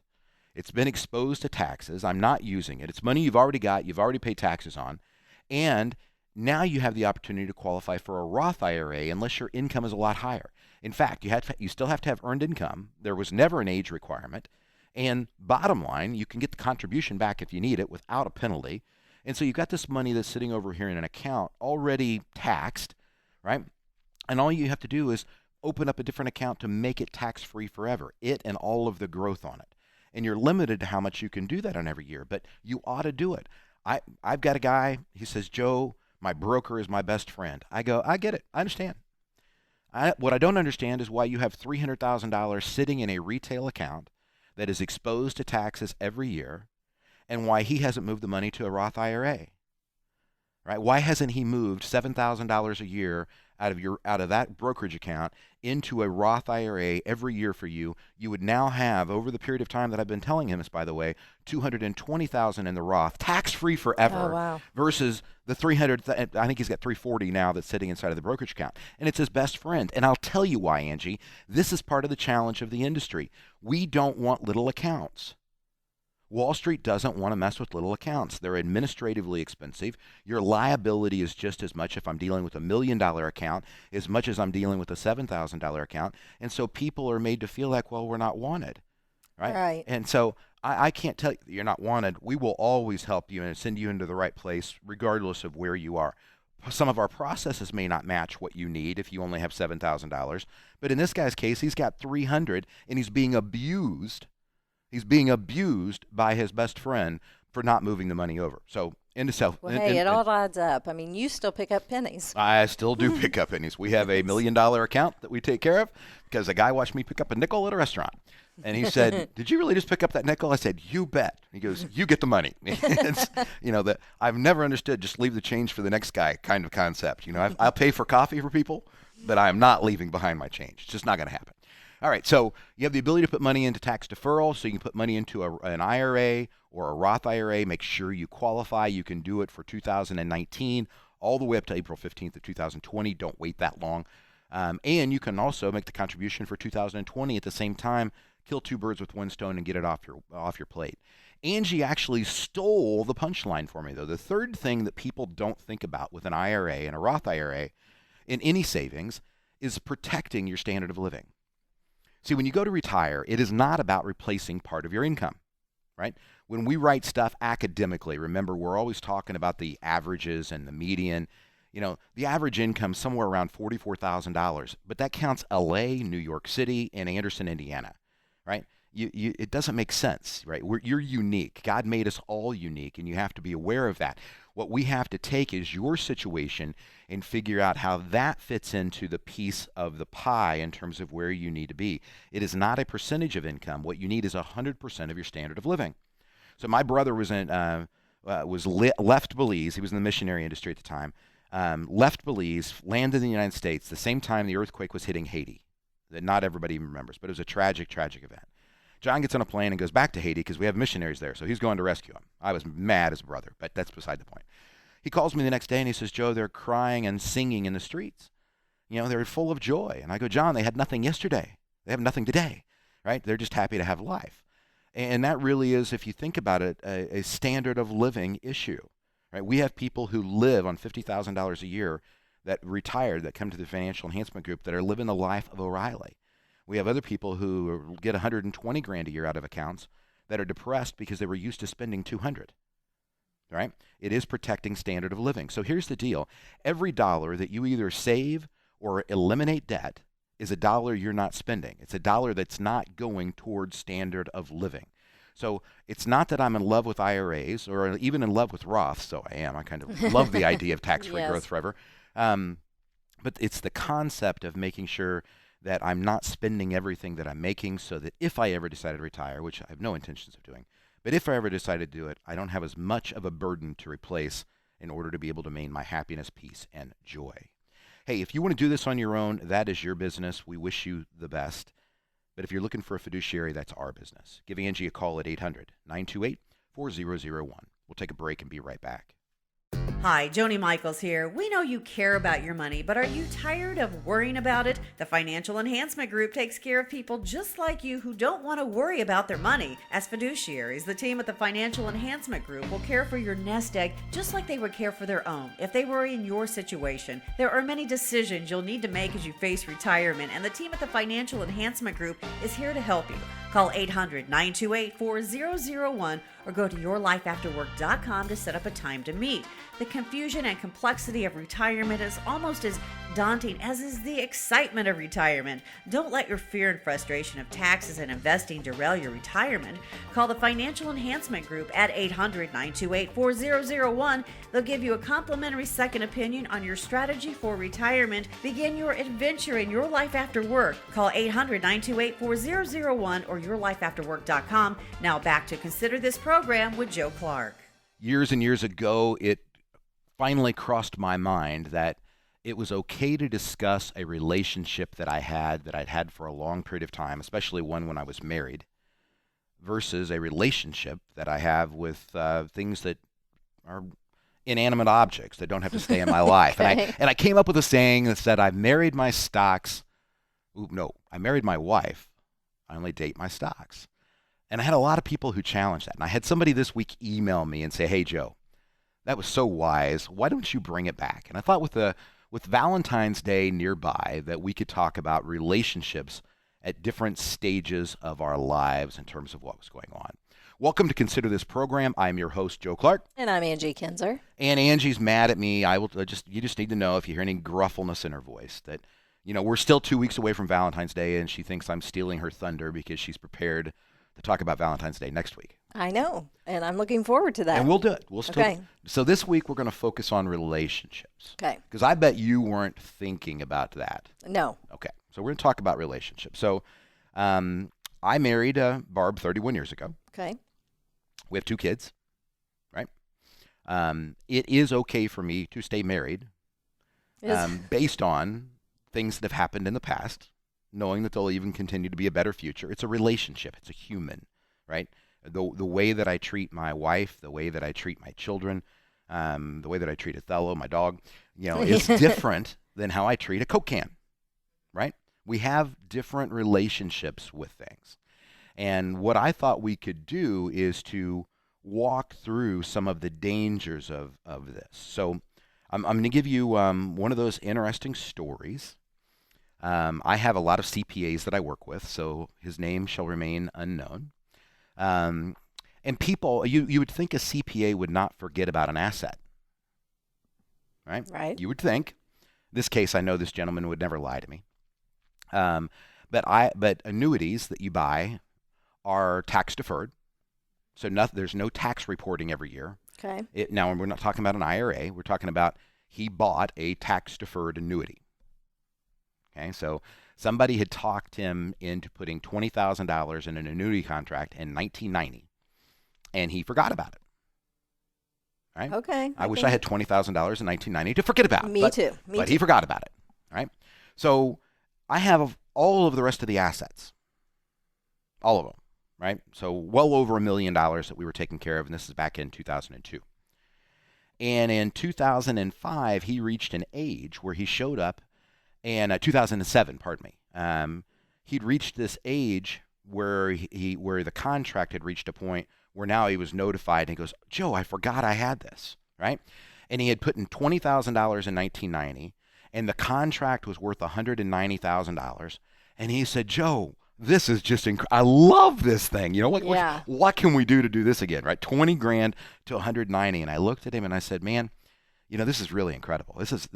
It's been exposed to taxes. I'm not using it. It's money you've already got, you've already paid taxes on, And now you have the opportunity to qualify for a Roth IRA unless your income is a lot higher. In fact, you still have to have earned income. There was never an age requirement. And bottom line, you can get the contribution back if you need it without a penalty. And so you've got this money that's sitting over here in an account already taxed, right? And all you have to do is open up a different account to make it tax-free forever, it and all of the growth on it. And you're limited to how much you can do that on every year, but you ought to do it. I've got a guy, he says, Joe, my broker is my best friend. I go, I get it. I understand. What I don't understand is why you have $300,000 sitting in a retail account that is exposed to taxes every year, and why he hasn't moved the money to a Roth IRA, right? Why hasn't he moved $7,000 a year out of that brokerage account into a Roth IRA every year for you? You would now have, over the period of time that I've been telling him this, by the way, $220,000 in the Roth, tax-free forever. Oh, wow. Versus the 300. I think he's got 340 now that's sitting inside of the brokerage account, and it's his best friend. And I'll tell you why, Angie. This is part of the challenge of the industry. We don't want little accounts. Wall Street doesn't want to mess with little accounts. They're administratively expensive. Your liability is just as much if I'm dealing with $1 million account as much as I'm dealing with a $7,000 account. And so people are made to feel like, well, we're not wanted, right? Right. And so I can't tell you you're not wanted. We will always help you and send you into the right place regardless of where you are. Some of our processes may not match what you need if you only have $7,000. But in this guy's case, he's got 300 and he's being abused. He's being abused by his best friend for not moving the money over. So, Well, hey, it all adds up. I mean, you still pick up pennies. I still do pick up pennies. We have a $1 million account that we take care of because a guy watched me pick up a nickel at a restaurant. And he said, did you really just pick up that nickel? I said, you bet. He goes, you get the money. It's, that I've never understood just leave the change for the next guy kind of concept. I'll pay for coffee for people, but I am not leaving behind my change. It's just not going to happen. All right, so you have the ability to put money into tax deferral, so you can put money into an IRA or a Roth IRA. Make sure you qualify. You can do it for 2019 all the way up to April 15th of 2020. Don't wait that long. And you can also make the contribution for 2020 at the same time, kill two birds with one stone and get it off your plate. Angie actually stole the punchline for me, though. The third thing that people don't think about with an IRA and a Roth IRA in any savings is protecting your standard of living. See, when you go to retire, it is not about replacing part of your income, right? When we write stuff academically, remember, we're always talking about the averages and the median. The average income is somewhere around $44,000, but that counts LA, New York City, and Anderson, Indiana, right? It doesn't make sense, right? You're unique. God made us all unique, and you have to be aware of that. What we have to take is your situation and figure out how that fits into the piece of the pie in terms of where you need to be. It is not a percentage of income. What you need is 100% of your standard of living. So my brother was left Belize. He was in the missionary industry at the time. Left Belize, landed in the United States the same time the earthquake was hitting Haiti. That not everybody even remembers, but it was a tragic, tragic event. John gets on a plane and goes back to Haiti because we have missionaries there, so he's going to rescue him. I was mad as a brother, but that's beside the point. He calls me the next day and he says, Joe, they're crying and singing in the streets. They're full of joy. And I go, John, they had nothing yesterday. They have nothing today, right? They're just happy to have life. And that really is, if you think about it, a standard of living issue, right? We have people who live on $50,000 a year that retired, that come to the Financial Enhancement Group, that are living the life of O'Reilly. We have other people who get 120 grand a year out of accounts that are depressed because they were used to spending 200. Right? It is protecting standard of living. So here's the deal. Every dollar that you either save or eliminate debt is a dollar you're not spending. It's a dollar that's not going towards standard of living. So it's not that I'm in love with IRAs or even in love with Roths, so I am. I kind of love the idea of tax-free Yes. growth forever. But it's the concept of making sure that I'm not spending everything that I'm making so that if I ever decide to retire, which I have no intentions of doing, but if I ever decide to do it, I don't have as much of a burden to replace in order to be able to maintain my happiness, peace, and joy. Hey, if you want to do this on your own, that is your business. We wish you the best. But if you're looking for a fiduciary, that's our business. Give Angie a call at 800-928-4001. We'll take a break and be right back. Hi, Joni Michaels here. We know you care about your money, but are you tired of worrying about it? The Financial Enhancement Group takes care of people just like you who don't want to worry about their money. As fiduciaries, the team at the Financial Enhancement Group will care for your nest egg just like they would care for their own if they were in your situation. There are many decisions you'll need to make as you face retirement, and the team at the Financial Enhancement Group is here to help you. Call 800-928-4001 or go to yourlifeafterwork.com to set up a time to meet. The confusion and complexity of retirement is almost as daunting as is the excitement of retirement. Don't let your fear and frustration of taxes and investing derail your retirement. Call the Financial Enhancement Group at 800-928-4001. They'll give you a complimentary second opinion on your strategy for retirement. Begin your adventure in your life after work. Call 800-928-4001 or yourlifeafterwork.com. Now back to Consider This program with Joe Clark. Years and years ago, it finally crossed my mind that it was okay to discuss a relationship that I'd had for a long period of time, especially one when I was married, versus a relationship that I have with things that are inanimate objects that don't have to stay in my life. Okay. And I came up with a saying that said, I married my wife. I only date my stocks. And I had a lot of people who challenged that. And I had somebody this week email me and say, hey, Joe, that was so wise. Why don't you bring it back? And I thought with Valentine's Day nearby that we could talk about relationships at different stages of our lives in terms of what was going on. Welcome to Consider This program. I'm your host, Joe Clark. And I'm Angie Kinzer. And Angie's mad at me. You just need to know, if you hear any gruffleness in her voice, that we're still 2 weeks away from Valentine's Day, and she thinks I'm stealing her thunder because she's prepared to talk about Valentine's Day next week. I know, and I'm looking forward to that. And we'll do it. Okay. So this week we're going to focus on relationships. Okay. Because I bet you weren't thinking about that. No. Okay. So we're going to talk about relationships. So I married Barb 31 years ago. Okay. We have 2 kids, right? It is okay for me to stay married based on things that have happened in the past, knowing that there'll even continue to be a better future. It's a relationship. It's a human, right? The way that I treat my wife, the way that I treat my children, the way that I treat Othello, my dog, is different than how I treat a Coke can, right? We have different relationships with things. And what I thought we could do is to walk through some of the dangers of this. So I'm going to give you one of those interesting stories. I have a lot of CPAs that I work with, so his name shall remain unknown. And people, you would think a CPA would not forget about an asset, right? Right. You would think. In this case, I know this gentleman would never lie to me. But annuities that you buy are tax deferred, so there's no tax reporting every year. Okay. Now, we're not talking about an IRA. We're talking about he bought a tax deferred annuity. Okay, so somebody had talked him into putting $20,000 in an annuity contract in 1990, and he forgot about it. Right? Okay. I wish I had $20,000 in 1990 to forget about. Me too. But he forgot about it. Right? So I have all of the rest of the assets, all of them. Right? So well over $1 million that we were taking care of, and this is back in 2002. And in 2005, he reached an age where he showed up. And 2007, pardon me, he'd reached this age where where the contract had reached a point where now he was notified, and he goes, Joe, I forgot I had this, right? And he had put in $20,000 in 1990, and the contract was worth $190,000. And he said, Joe, this is just I love this thing. What can we do to do this again, right? 20 grand to 190. And I looked at him and I said, man, this is really incredible. This is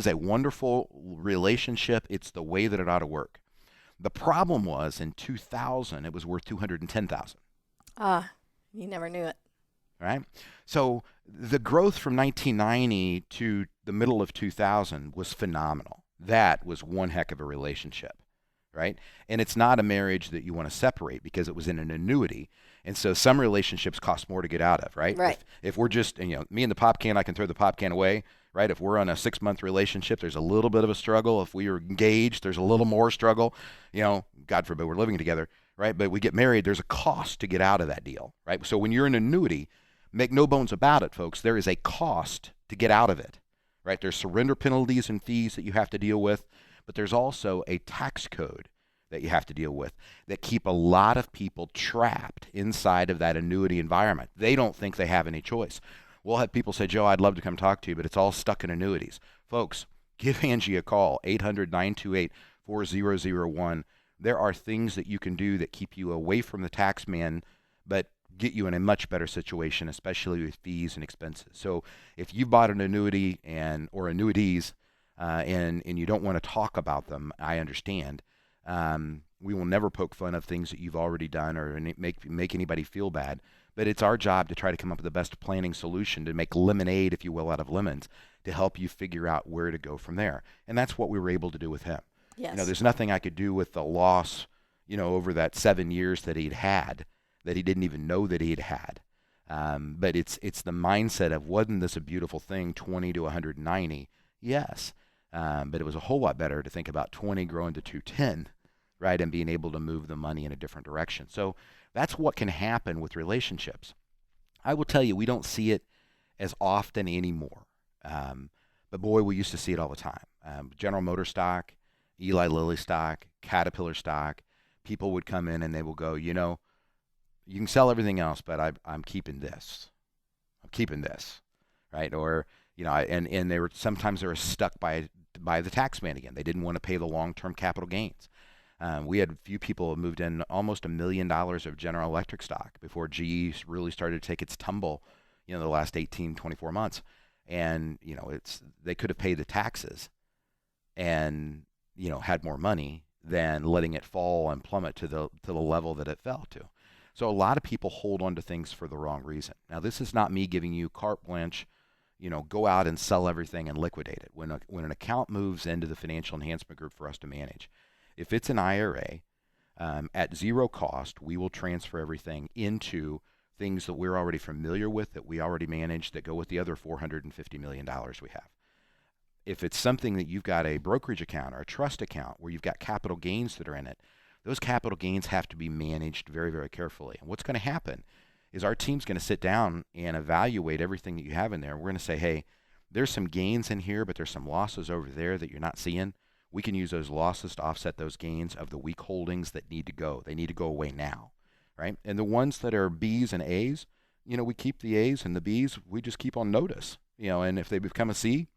a wonderful relationship. It's the way that it ought to work. The problem was in 2000, it was worth $210,000. You never knew it. Right? So the growth from 1990 to the middle of 2000 was phenomenal. That was one heck of a relationship, right? And it's not a marriage that you want to separate because it was in an annuity. And so some relationships cost more to get out of, right? Right. If we're just, me and the pop can, I can throw the pop can away, right? If we're on a 6-month relationship, there's a little bit of a struggle. If we are engaged, there's a little more struggle. God forbid we're living together, right? But we get married, there's a cost to get out of that deal, right? So when you're in an annuity, make no bones about it, folks, there is a cost to to get out of it, right? There's surrender penalties and fees that you have to deal with, but there's also a tax code that you have to deal with that keep a lot of people trapped inside of that annuity environment. They don't think they have any choice. We'll have people say, Joe, I'd love to come talk to you, but it's all stuck in annuities. Folks, give Angie a call, 800-928-4001. There are things that you can do that keep you away from the tax man, but get you in a much better situation, especially with fees and expenses. So if you bought an annuity or annuities and you don't want to talk about them, I understand. We will never poke fun of things that you've already done or make anybody feel bad. But it's our job to try to come up with the best planning solution to make lemonade, if you will, out of lemons to help you figure out where to go from there. And that's what we were able to do with him. Yes. There's nothing I could do with the loss, over that 7 years that he'd had that he didn't even know that he'd had. But it's the mindset of, wasn't this a beautiful thing, 20 to 190? Yes. But it was a whole lot better to think about 20 growing to 210, right, and being able to move the money in a different direction. So that's what can happen with relationships. I will tell you, we don't see it as often anymore. But boy, we used to see it all the time. General Motors stock, Eli Lilly stock, Caterpillar stock, people would come in and they will go, you can sell everything else, but I'm keeping this. I'm keeping this, right? Or, and they were stuck by the tax man again. They didn't want to pay the long-term capital gains. We had a few people who moved in almost $1 million of General Electric stock before GE really started to take its tumble, the last 18, 24 months. And, they could have paid the taxes and, had more money than letting it fall and plummet to the level that it fell to. So a lot of people hold on to things for the wrong reason. Now, this is not me giving you carte blanche, go out and sell everything and liquidate it. When an account moves into the Financial Enhancement Group for us to manage, if it's an IRA, at zero cost, we will transfer everything into things that we're already familiar with, that we already manage, that go with the other $450 million we have. If it's something that you've got a brokerage account or a trust account where you've got capital gains that are in it, those capital gains have to be managed very, very carefully. And what's going to happen is our team's going to sit down and evaluate everything that you have in there. We're going to say, hey, there's some gains in here, but there's some losses over there that you're not seeing. We can use those losses to offset those gains of the weak holdings that need to go. They need to go away now, right? And the ones that are B's and A's, we keep the A's, and the B's, we just keep on notice, and if they become a C,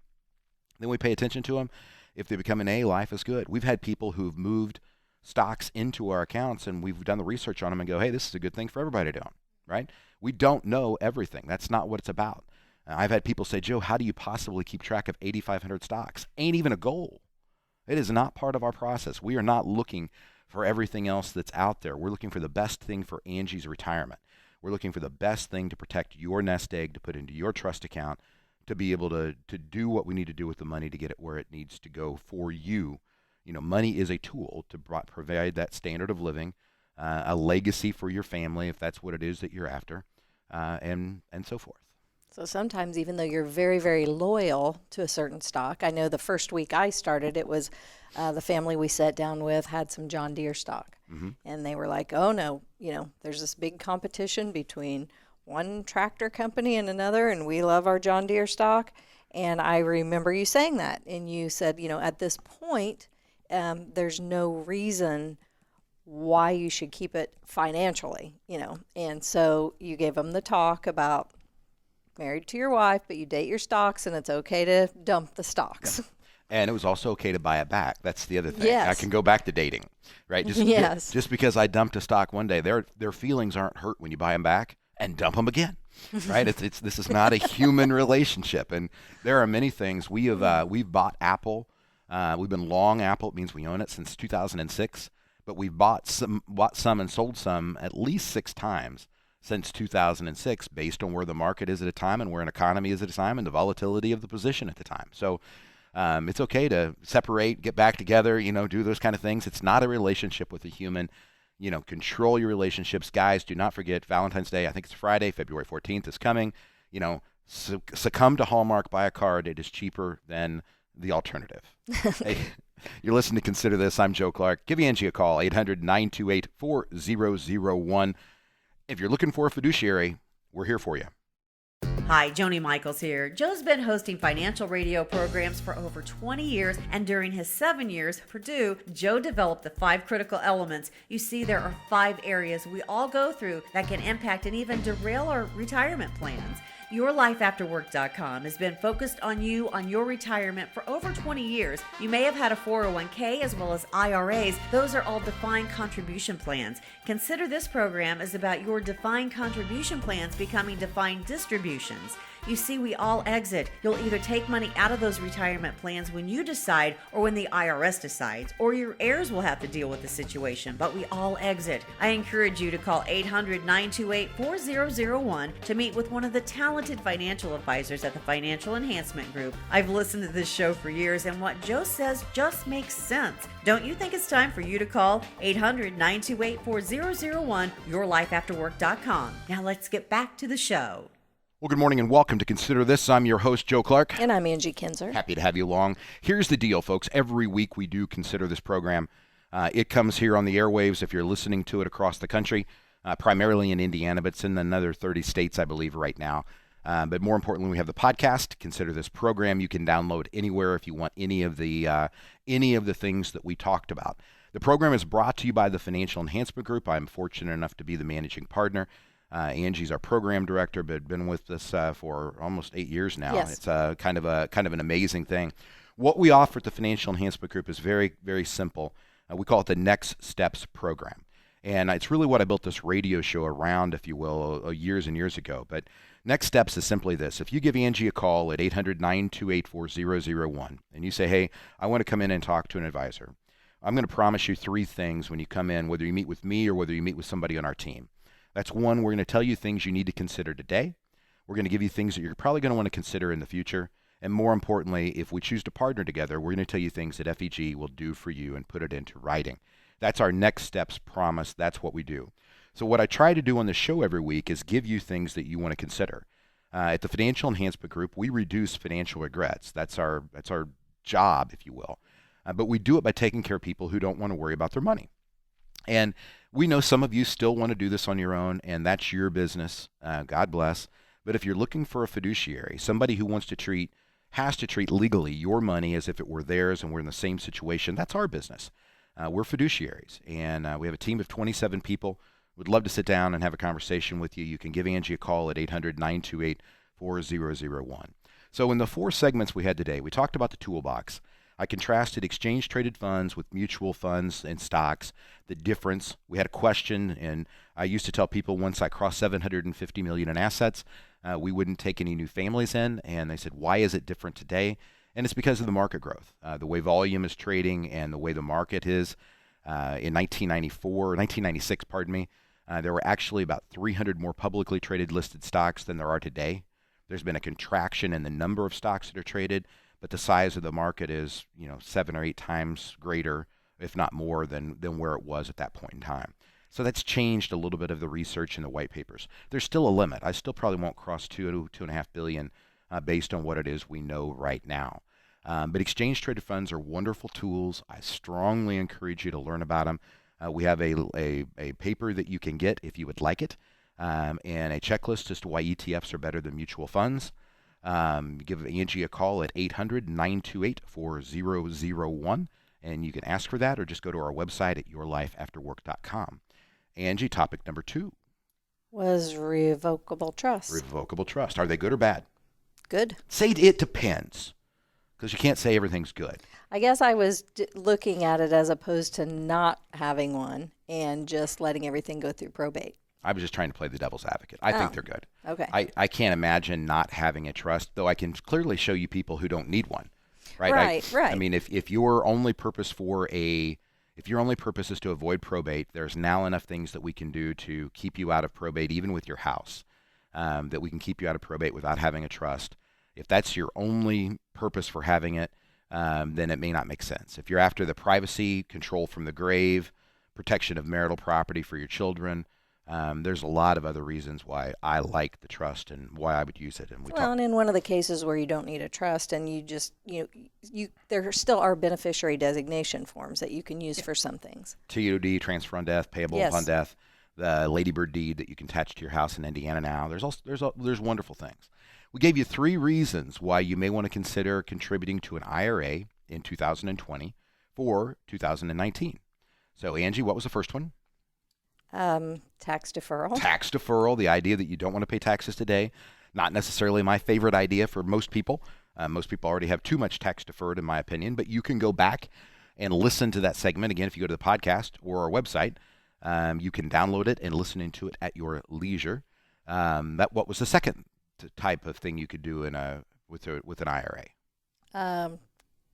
then we pay attention to them. If they become an A, life is good. We've had people who've moved stocks into our accounts, and we've done the research on them and go, hey, this is a good thing for everybody to own, right? We don't know everything. That's not what it's about. I've had people say, Joe, how do you possibly keep track of 8,500 stocks? Ain't even a goal. It is not part of our process. We are not looking for everything else that's out there. We're looking for the best thing for Angie's retirement. We're looking for the best thing to protect your nest egg, to put into your trust account, to be able to do what we need to do with the money to get it where it needs to go for you. Money is a tool to provide that standard of living, a legacy for your family, if that's what it is that you're after, and so forth. So sometimes, even though you're very, very loyal to a certain stock, I know the first week I started, it was the family we sat down with had some John Deere stock. Mm-hmm. And they were like, oh, no, there's this big competition between one tractor company and another, and we love our John Deere stock. And I remember you saying that, and you said, at this point, there's no reason why you should keep it financially, And so you gave them the talk about married to your wife, but you date your stocks, and it's okay to dump the stocks. Yeah. And it was also okay to buy it back. That's the other thing. Yes. I can go back to dating, right? Yes. Just because I dumped a stock one day, their feelings aren't hurt when you buy them back and dump them again, right? This is not a human relationship. And there are many things. We've bought Apple. We've been long Apple. It means we own it since 2006. But we've bought some and sold some at least 6 times since 2006, based on where the market is at a time and where an economy is at a time and the volatility of the position at the time. So it's okay to separate, get back together, do those kind of things. It's not a relationship with a human. Control your relationships. Guys, do not forget Valentine's Day. I think it's Friday, February 14th is coming. Succumb to Hallmark, buy a card. It is cheaper than the alternative. Hey, you're listening to Consider This. I'm Joe Clark. Give Angie a call, 800-928-4001. If you're looking for a fiduciary, we're here for you. Hi, Joni Michaels here. Joe's been hosting financial radio programs for over 20 years, and during his 7 years at Purdue, Joe developed the 5 critical elements. You see, there are 5 areas we all go through that can impact and even derail our retirement plans. YourLifeAfterWork.com has been focused on you on your retirement for over 20 years. You may have had a 401k as well as IRAs. Those are all defined contribution plans. Consider this program is about your defined contribution plans becoming defined distributions. You see, we all exit. You'll either take money out of those retirement plans when you decide or when the IRS decides, or your heirs will have to deal with the situation, but we all exit. I encourage you to call 800-928-4001 to meet with one of the talented financial advisors at the Financial Enhancement Group. I've listened to this show for years, and what Joe says just makes sense. Don't you think it's time for you to call 800-928-4001, YourLifeAfterWork.com. Now let's get back to the show. Well, good morning and welcome to Consider This. I'm your host, Joe Clark. And I'm Angie Kinzer. Happy to have you along. Here's the deal, folks. Every week we do Consider This program. It comes here on the airwaves if you're listening to it across the country, primarily in Indiana, but it's in another 30 states, I believe, right now. But more importantly, we have the podcast, Consider This program. You can download anywhere if you want any of the things that we talked about. The program is brought to you by the Financial Enhancement Group. I'm fortunate enough to be the managing partner. Angie's our program director, but been with us for almost 8 years now. Yes. It's kind of an amazing thing. What we offer at the Financial Enhancement Group is very, very simple. We call it the Next Steps program. And it's really what I built this radio show around, if you will, years and years ago. But Next Steps is simply this. If you give Angie a call at 800-928-4001 and you say, hey, I want to come in and talk to an advisor, I'm going to promise you 3 things when you come in, whether you meet with me or whether you meet with somebody on our team. That's one, we're going to tell you things you need to consider today. We're going to give you things that you're probably going to want to consider in the future. And more importantly, if we choose to partner together, we're going to tell you things that FEG will do for you and put it into writing. That's our Next Steps promise. That's what we do. So what I try to do on the show every week is give you things that you want to consider. At the Financial Enhancement Group, we reduce financial regrets. That's our job, if you will. But we do it by taking care of people who don't want to worry about their money. And we know some of you still want to do this on your own, and that's your business. God bless. But if you're looking for a fiduciary, somebody who has to treat legally your money as if it were theirs and we're in the same situation, that's our business. We're fiduciaries, and we have a team of 27 people. We'd love to sit down and have a conversation with you. You can give Angie a call at 800-928-4001. So in the 4 segments we had today, we talked about the toolbox. I contrasted exchange-traded funds with mutual funds and stocks, the difference. We had a question, and I used to tell people once I crossed $750 million in assets, we wouldn't take any new families in, and they said, why is it different today? And it's because of the market growth, the way volume is trading and the way the market is. In 1996, there were actually about 300 more publicly traded listed stocks than there are today. There's been a contraction in the number of stocks that are traded, but the size of the market is, 7 or 8 times greater, if not more, than where it was at that point in time. So that's changed a little bit of the research in the white papers. There's still a limit. I still probably won't cross $2.5 billion based on what it is we know right now. But exchange-traded funds are wonderful tools. I strongly encourage you to learn about them. We have a paper that you can get if you would like it, and a checklist as to why ETFs are better than mutual funds. Give Angie a call at 800-928-4001, and you can ask for that or just go to our website at YourLifeAfterWork.com. Angie, topic number 2 was revocable trust. Revocable trust. Are they good or bad? Good. Say it depends, because you can't say everything's good. I guess I was looking at it as opposed to not having one and just letting everything go through probate. I was just trying to play the devil's advocate. I think they're good. Okay. I can't imagine not having a trust, though I can clearly show you people who don't need one. Right. Right. I mean, if your only purpose is to avoid probate, there's now enough things that we can do to keep you out of probate, even with your house, that we can keep you out of probate without having a trust. If that's your only purpose for having it, then it may not make sense. If you're after the privacy, control from the grave, protection of marital property for your children, there's a lot of other reasons why I like the trust and why I would use it. And in one of the cases where you don't need a trust and you just, there still are beneficiary designation forms that you can use for some things. TOD, transfer on death, payable upon death, the Ladybird deed that you can attach to your house in Indiana now. There's wonderful things. we gave you 3 reasons why you may want to consider contributing to an IRA in 2020 for 2019. So, Angie, what was the first one? Tax deferral. Tax deferral, the idea that you don't want to pay taxes today. Not necessarily my favorite idea for most people. Most people already have too much tax deferred, in my opinion, but you can go back and listen to that segment. Again, if you go to the podcast or our website, you can download it and listen into it at your leisure. What was the second type of thing you could do with an IRA?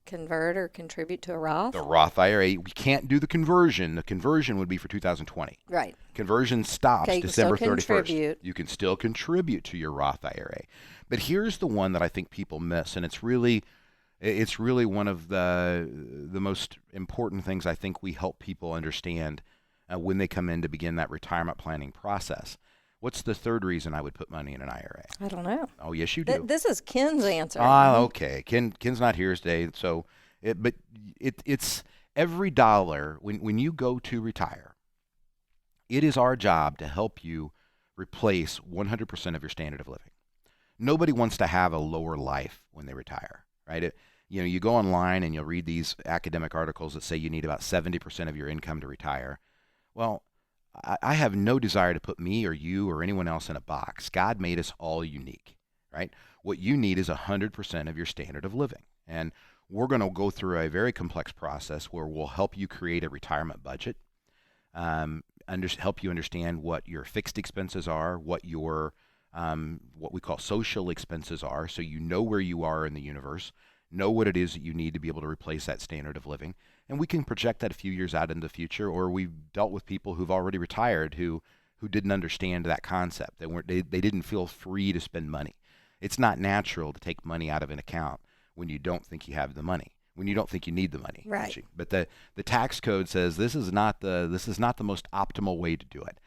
Convert or contribute to a Roth. The Roth IRA. We can't do the conversion. The conversion would be for 2020. Right. Conversion stops December 31st. Contribute. You can still contribute to your Roth IRA. But here's the one that I think people miss, and it's really one of the most important things I think we help people understand when they come in to begin that retirement planning process. What's the third reason I would put money in an IRA? I don't know. Oh, yes, you do. This is Ken's answer. Okay. Ken's not here today, so it's every dollar when you go to retire. It is our job to help you replace 100% of your standard of living. Nobody wants to have a lower life when they retire, right? You go online and you'll read these academic articles that say you need about 70% of your income to retire. Well, I have no desire to put me or you or anyone else in a box. God made us all unique, right? What you need is 100% of your standard of living. And we're going to go through a very complex process where we'll help you create a retirement budget, help you understand what your fixed expenses are, what your what we call social expenses are, so you know where you are in the universe, know what it is that you need to be able to replace that standard of living. And we can project that a few years out into the future, or we've dealt with people who've already retired who didn't understand that concept. They didn't feel free to spend money. It's not natural to take money out of an account when you don't think you have the money, when you don't think you need the money. Right. Actually. But the tax code says this is not the most optimal way to do it.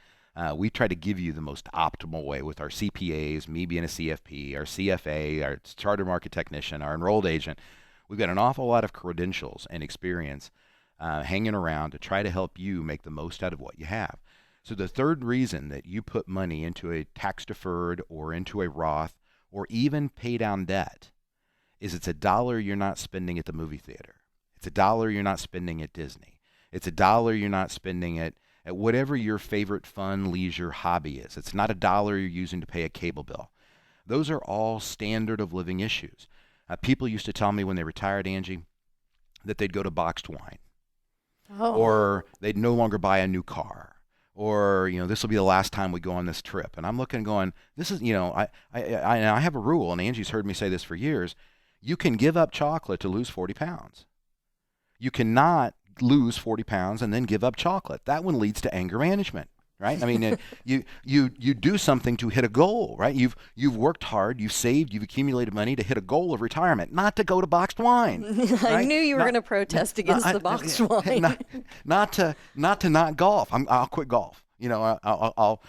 We try to give you the most optimal way with our CPAs, me being a CFP, our CFA, our charter market technician, our enrolled agent. We've got an awful lot of credentials and experience hanging around to try to help you make the most out of what you have. So the third reason that you put money into a tax deferred or into a Roth or even pay down debt is it's $1 you're not spending at the movie theater. It's $1 you're not spending at Disney. It's $1 you're not spending at whatever your favorite fun, leisure hobby is. It's not $1 you're using to pay a cable bill. Those are all standard of living issues. People used to tell me when they retired, Angie, that they'd go to boxed wine. Oh. Or they'd no longer buy a new car. Or, this will be the last time we go on this trip. And I'm looking going, this is, I have a rule, and Angie's heard me say this for years. You can give up chocolate to lose 40 pounds. You cannot lose 40 pounds and then give up chocolate. That one leads to anger management, right? I mean, you do something to hit a goal, right? You've worked hard, you've saved, you've accumulated money to hit a goal of retirement, not to go to boxed wine. Right? I knew you were going to protest against the boxed wine. Not to golf. I'll quit golf. I'll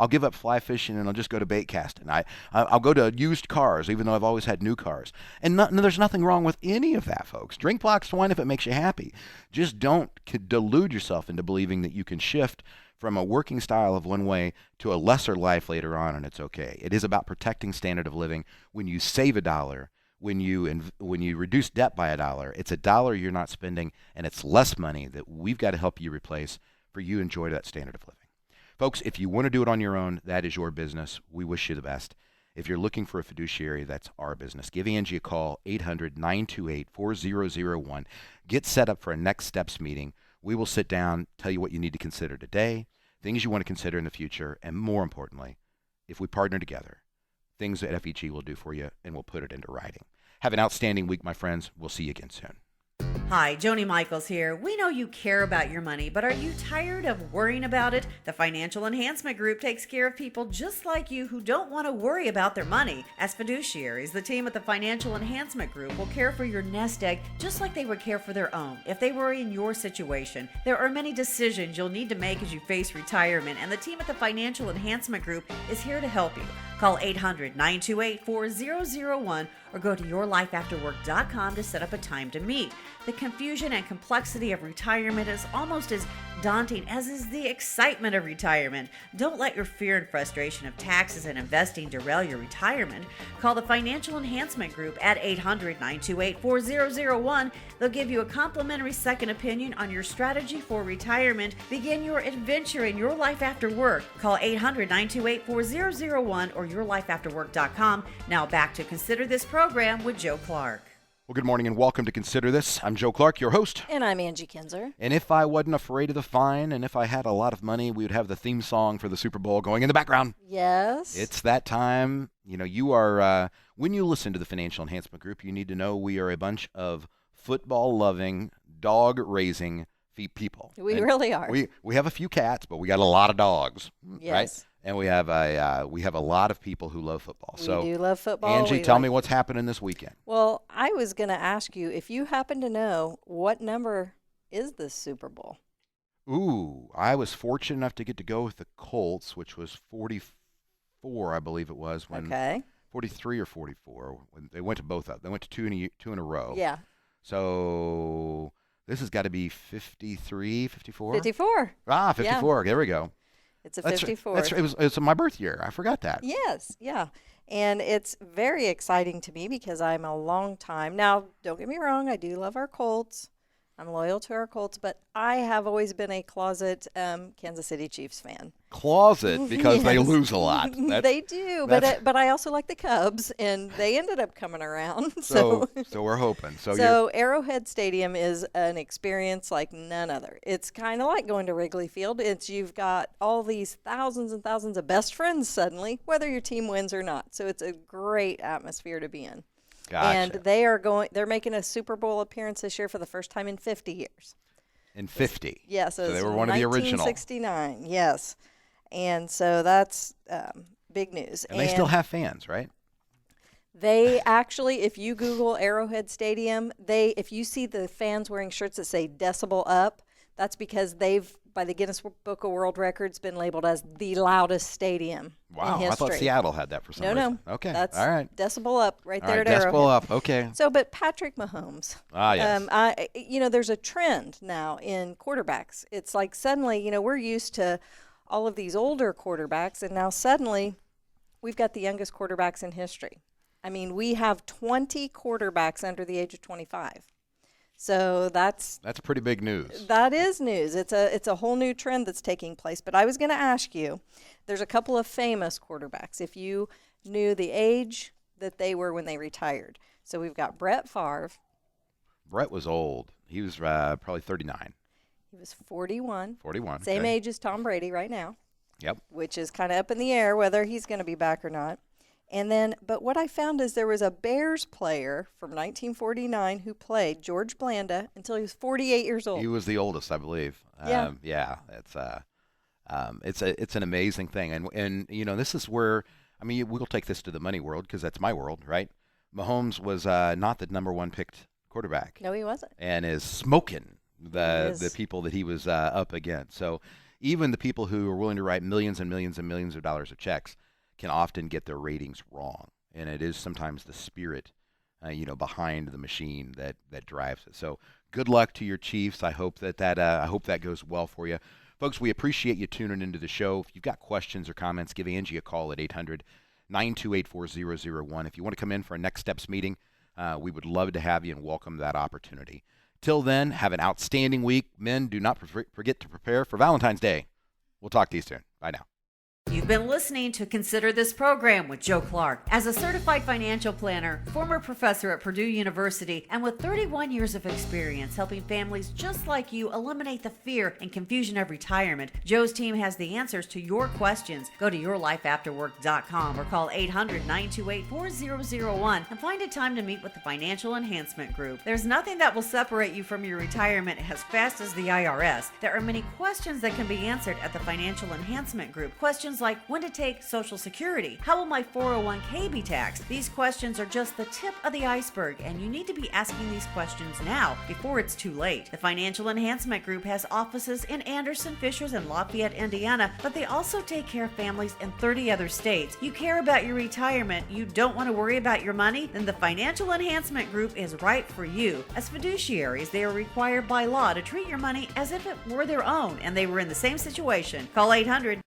give up fly fishing and I'll just go to bait casting. I'll go to used cars, even though I've always had new cars. And there's nothing wrong with any of that, folks. Drink boxed wine if it makes you happy. Just don't delude yourself into believing that you can shift from a working style of one way to a lesser life later on, and it's okay. It is about protecting standard of living. When you save $1, when you reduce debt by $1, it's $1 you're not spending, and it's less money that we've got to help you replace for you to enjoy that standard of living. Folks, if you want to do it on your own, that is your business. We wish you the best. If you're looking for a fiduciary, that's our business. Give Angie a call, 800-928-4001. Get set up for a next steps meeting. We will sit down, tell you what you need to consider today, things you want to consider in the future, and more importantly, if we partner together, things that FEG will do for you, and we'll put it into writing. Have an outstanding week, my friends. We'll see you again soon. Hi, Joni Michaels here. We know you care about your money, but are you tired of worrying about it? The Financial Enhancement Group takes care of people just like you who don't want to worry about their money. As fiduciaries, the team at the Financial Enhancement Group will care for your nest egg just like they would care for their own if they were in your situation. There are many decisions you'll need to make as you face retirement, and the team at the Financial Enhancement Group is here to help you. Call 800-928-4001 or go to yourlifeafterwork.com to set up a time to meet. The confusion and complexity of retirement is almost as daunting as is the excitement of retirement. Don't let your fear and frustration of taxes and investing derail your retirement. Call the Financial Enhancement Group at 800-928-4001. They'll give you a complimentary second opinion on your strategy for retirement. Begin your adventure in your life after work. Call 800-928-4001 or yourlifeafterwork.com. Now back to Consider This program with Joe Clark. Well, good morning and welcome to Consider This. I'm Joe Clark, your host. And I'm Angie Kinzer. And if I wasn't afraid of the fine and if I had a lot of money, we would have the theme song for the Super Bowl going in the background. Yes. It's that time. You know, you are, when you listen to the Financial Enhancement Group, you need to know we are a bunch of football-loving, dog-raising people. We really are. We have a few cats, but we got a lot of dogs. Yes. Right? And we have a lot of people who love football. We do love football. Angie, tell me what's happening this weekend. Well, I was going to ask you if you happen to know what number is this Super Bowl. Ooh, I was fortunate enough to get to go with the Colts, which was 44, I believe it was. Okay. 43 or 44. When they went to both of them. They went to two in a row. Yeah. So this has got to be 53, 54? 54. 54. Yeah. There we go. It's a 54. It's my birth year. I forgot that. Yes, yeah. And it's very exciting to me because I'm a long time. Now, don't get me wrong, I do love our Colts. I'm loyal to our Colts, but I have always been a closet Kansas City Chiefs fan. Closet because Yes. they lose a lot. They do, but I also like the Cubs, and they ended up coming around. So we're hoping. So Arrowhead Stadium is an experience like none other. It's kind of like going to Wrigley Field. You've got all these thousands and thousands of best friends suddenly, whether your team wins or not. So it's a great atmosphere to be in. Gotcha. And they're making a Super Bowl appearance this year for the first time in 50 years. In 50. Yes, so they were one of the original. 1969, yes. And so that's big news. And they still have fans, right? They actually, if you Google Arrowhead Stadium, if you see the fans wearing shirts that say decibel up, that's because they've, by the Guinness Book of World Records, been labeled as the loudest stadium in history. I thought Seattle had that for some reason. No. Okay, That's all right. decibel up right there at decibel Arrowhead. up, okay. So, but Patrick Mahomes. Yes. There's a trend now in quarterbacks. It's like suddenly, we're used to all of these older quarterbacks, and now suddenly we've got the youngest quarterbacks in history. I mean, we have 20 quarterbacks under the age of 25. So that's pretty big news. That is news. It's a whole new trend that's taking place. But I was going to ask you, there's a couple of famous quarterbacks. If you knew the age that they were when they retired. So we've got Brett Favre. Brett was old. He was probably 39. He was 41. 41. Same okay. age as Tom Brady right now. Yep. Which is kind of up in the air whether he's going to be back or not. And then, but what I found is there was a Bears player from 1949 who played, George Blanda, until he was 48 years old. He was the oldest, I believe. Yeah. It's an amazing thing. And this is where, we'll take this to the money world because that's my world, right? Mahomes was not the number one picked quarterback. No, he wasn't. And is smoking the people that he was up against. So even the people who are willing to write millions and millions and millions of dollars of checks can often get their ratings wrong, and it is sometimes the spirit, behind the machine that drives it. So, good luck to your Chiefs. I hope that goes well for you, folks. We appreciate you tuning into the show. If you've got questions or comments, give Angie a call at 800-928-4001. If you want to come in for a Next Steps meeting, we would love to have you and welcome that opportunity. Till then, have an outstanding week. Men, do not forget to prepare for Valentine's Day. We'll talk to you soon. Bye now. You've been listening to Consider This program with Joe Clark. As a certified financial planner, former professor at Purdue University, and with 31 years of experience helping families just like you eliminate the fear and confusion of retirement, Joe's team has the answers to your questions. Go to yourlifeafterwork.com or call 800-928-4001 and find a time to meet with the Financial Enhancement Group. There's nothing that will separate you from your retirement as fast as the IRS. There are many questions that can be answered at the Financial Enhancement Group. Questions like, like when to take Social Security. How will my 401k be taxed? These questions are just the tip of the iceberg, and you need to be asking these questions now before it's too late. The Financial Enhancement Group has offices in Anderson, Fishers, and Lafayette, Indiana, but they also take care of families in 30 other states. You care about your retirement, you don't want to worry about your money? Then the Financial Enhancement Group is right for you. As fiduciaries, they are required by law to treat your money as if it were their own and they were in the same situation. Call 800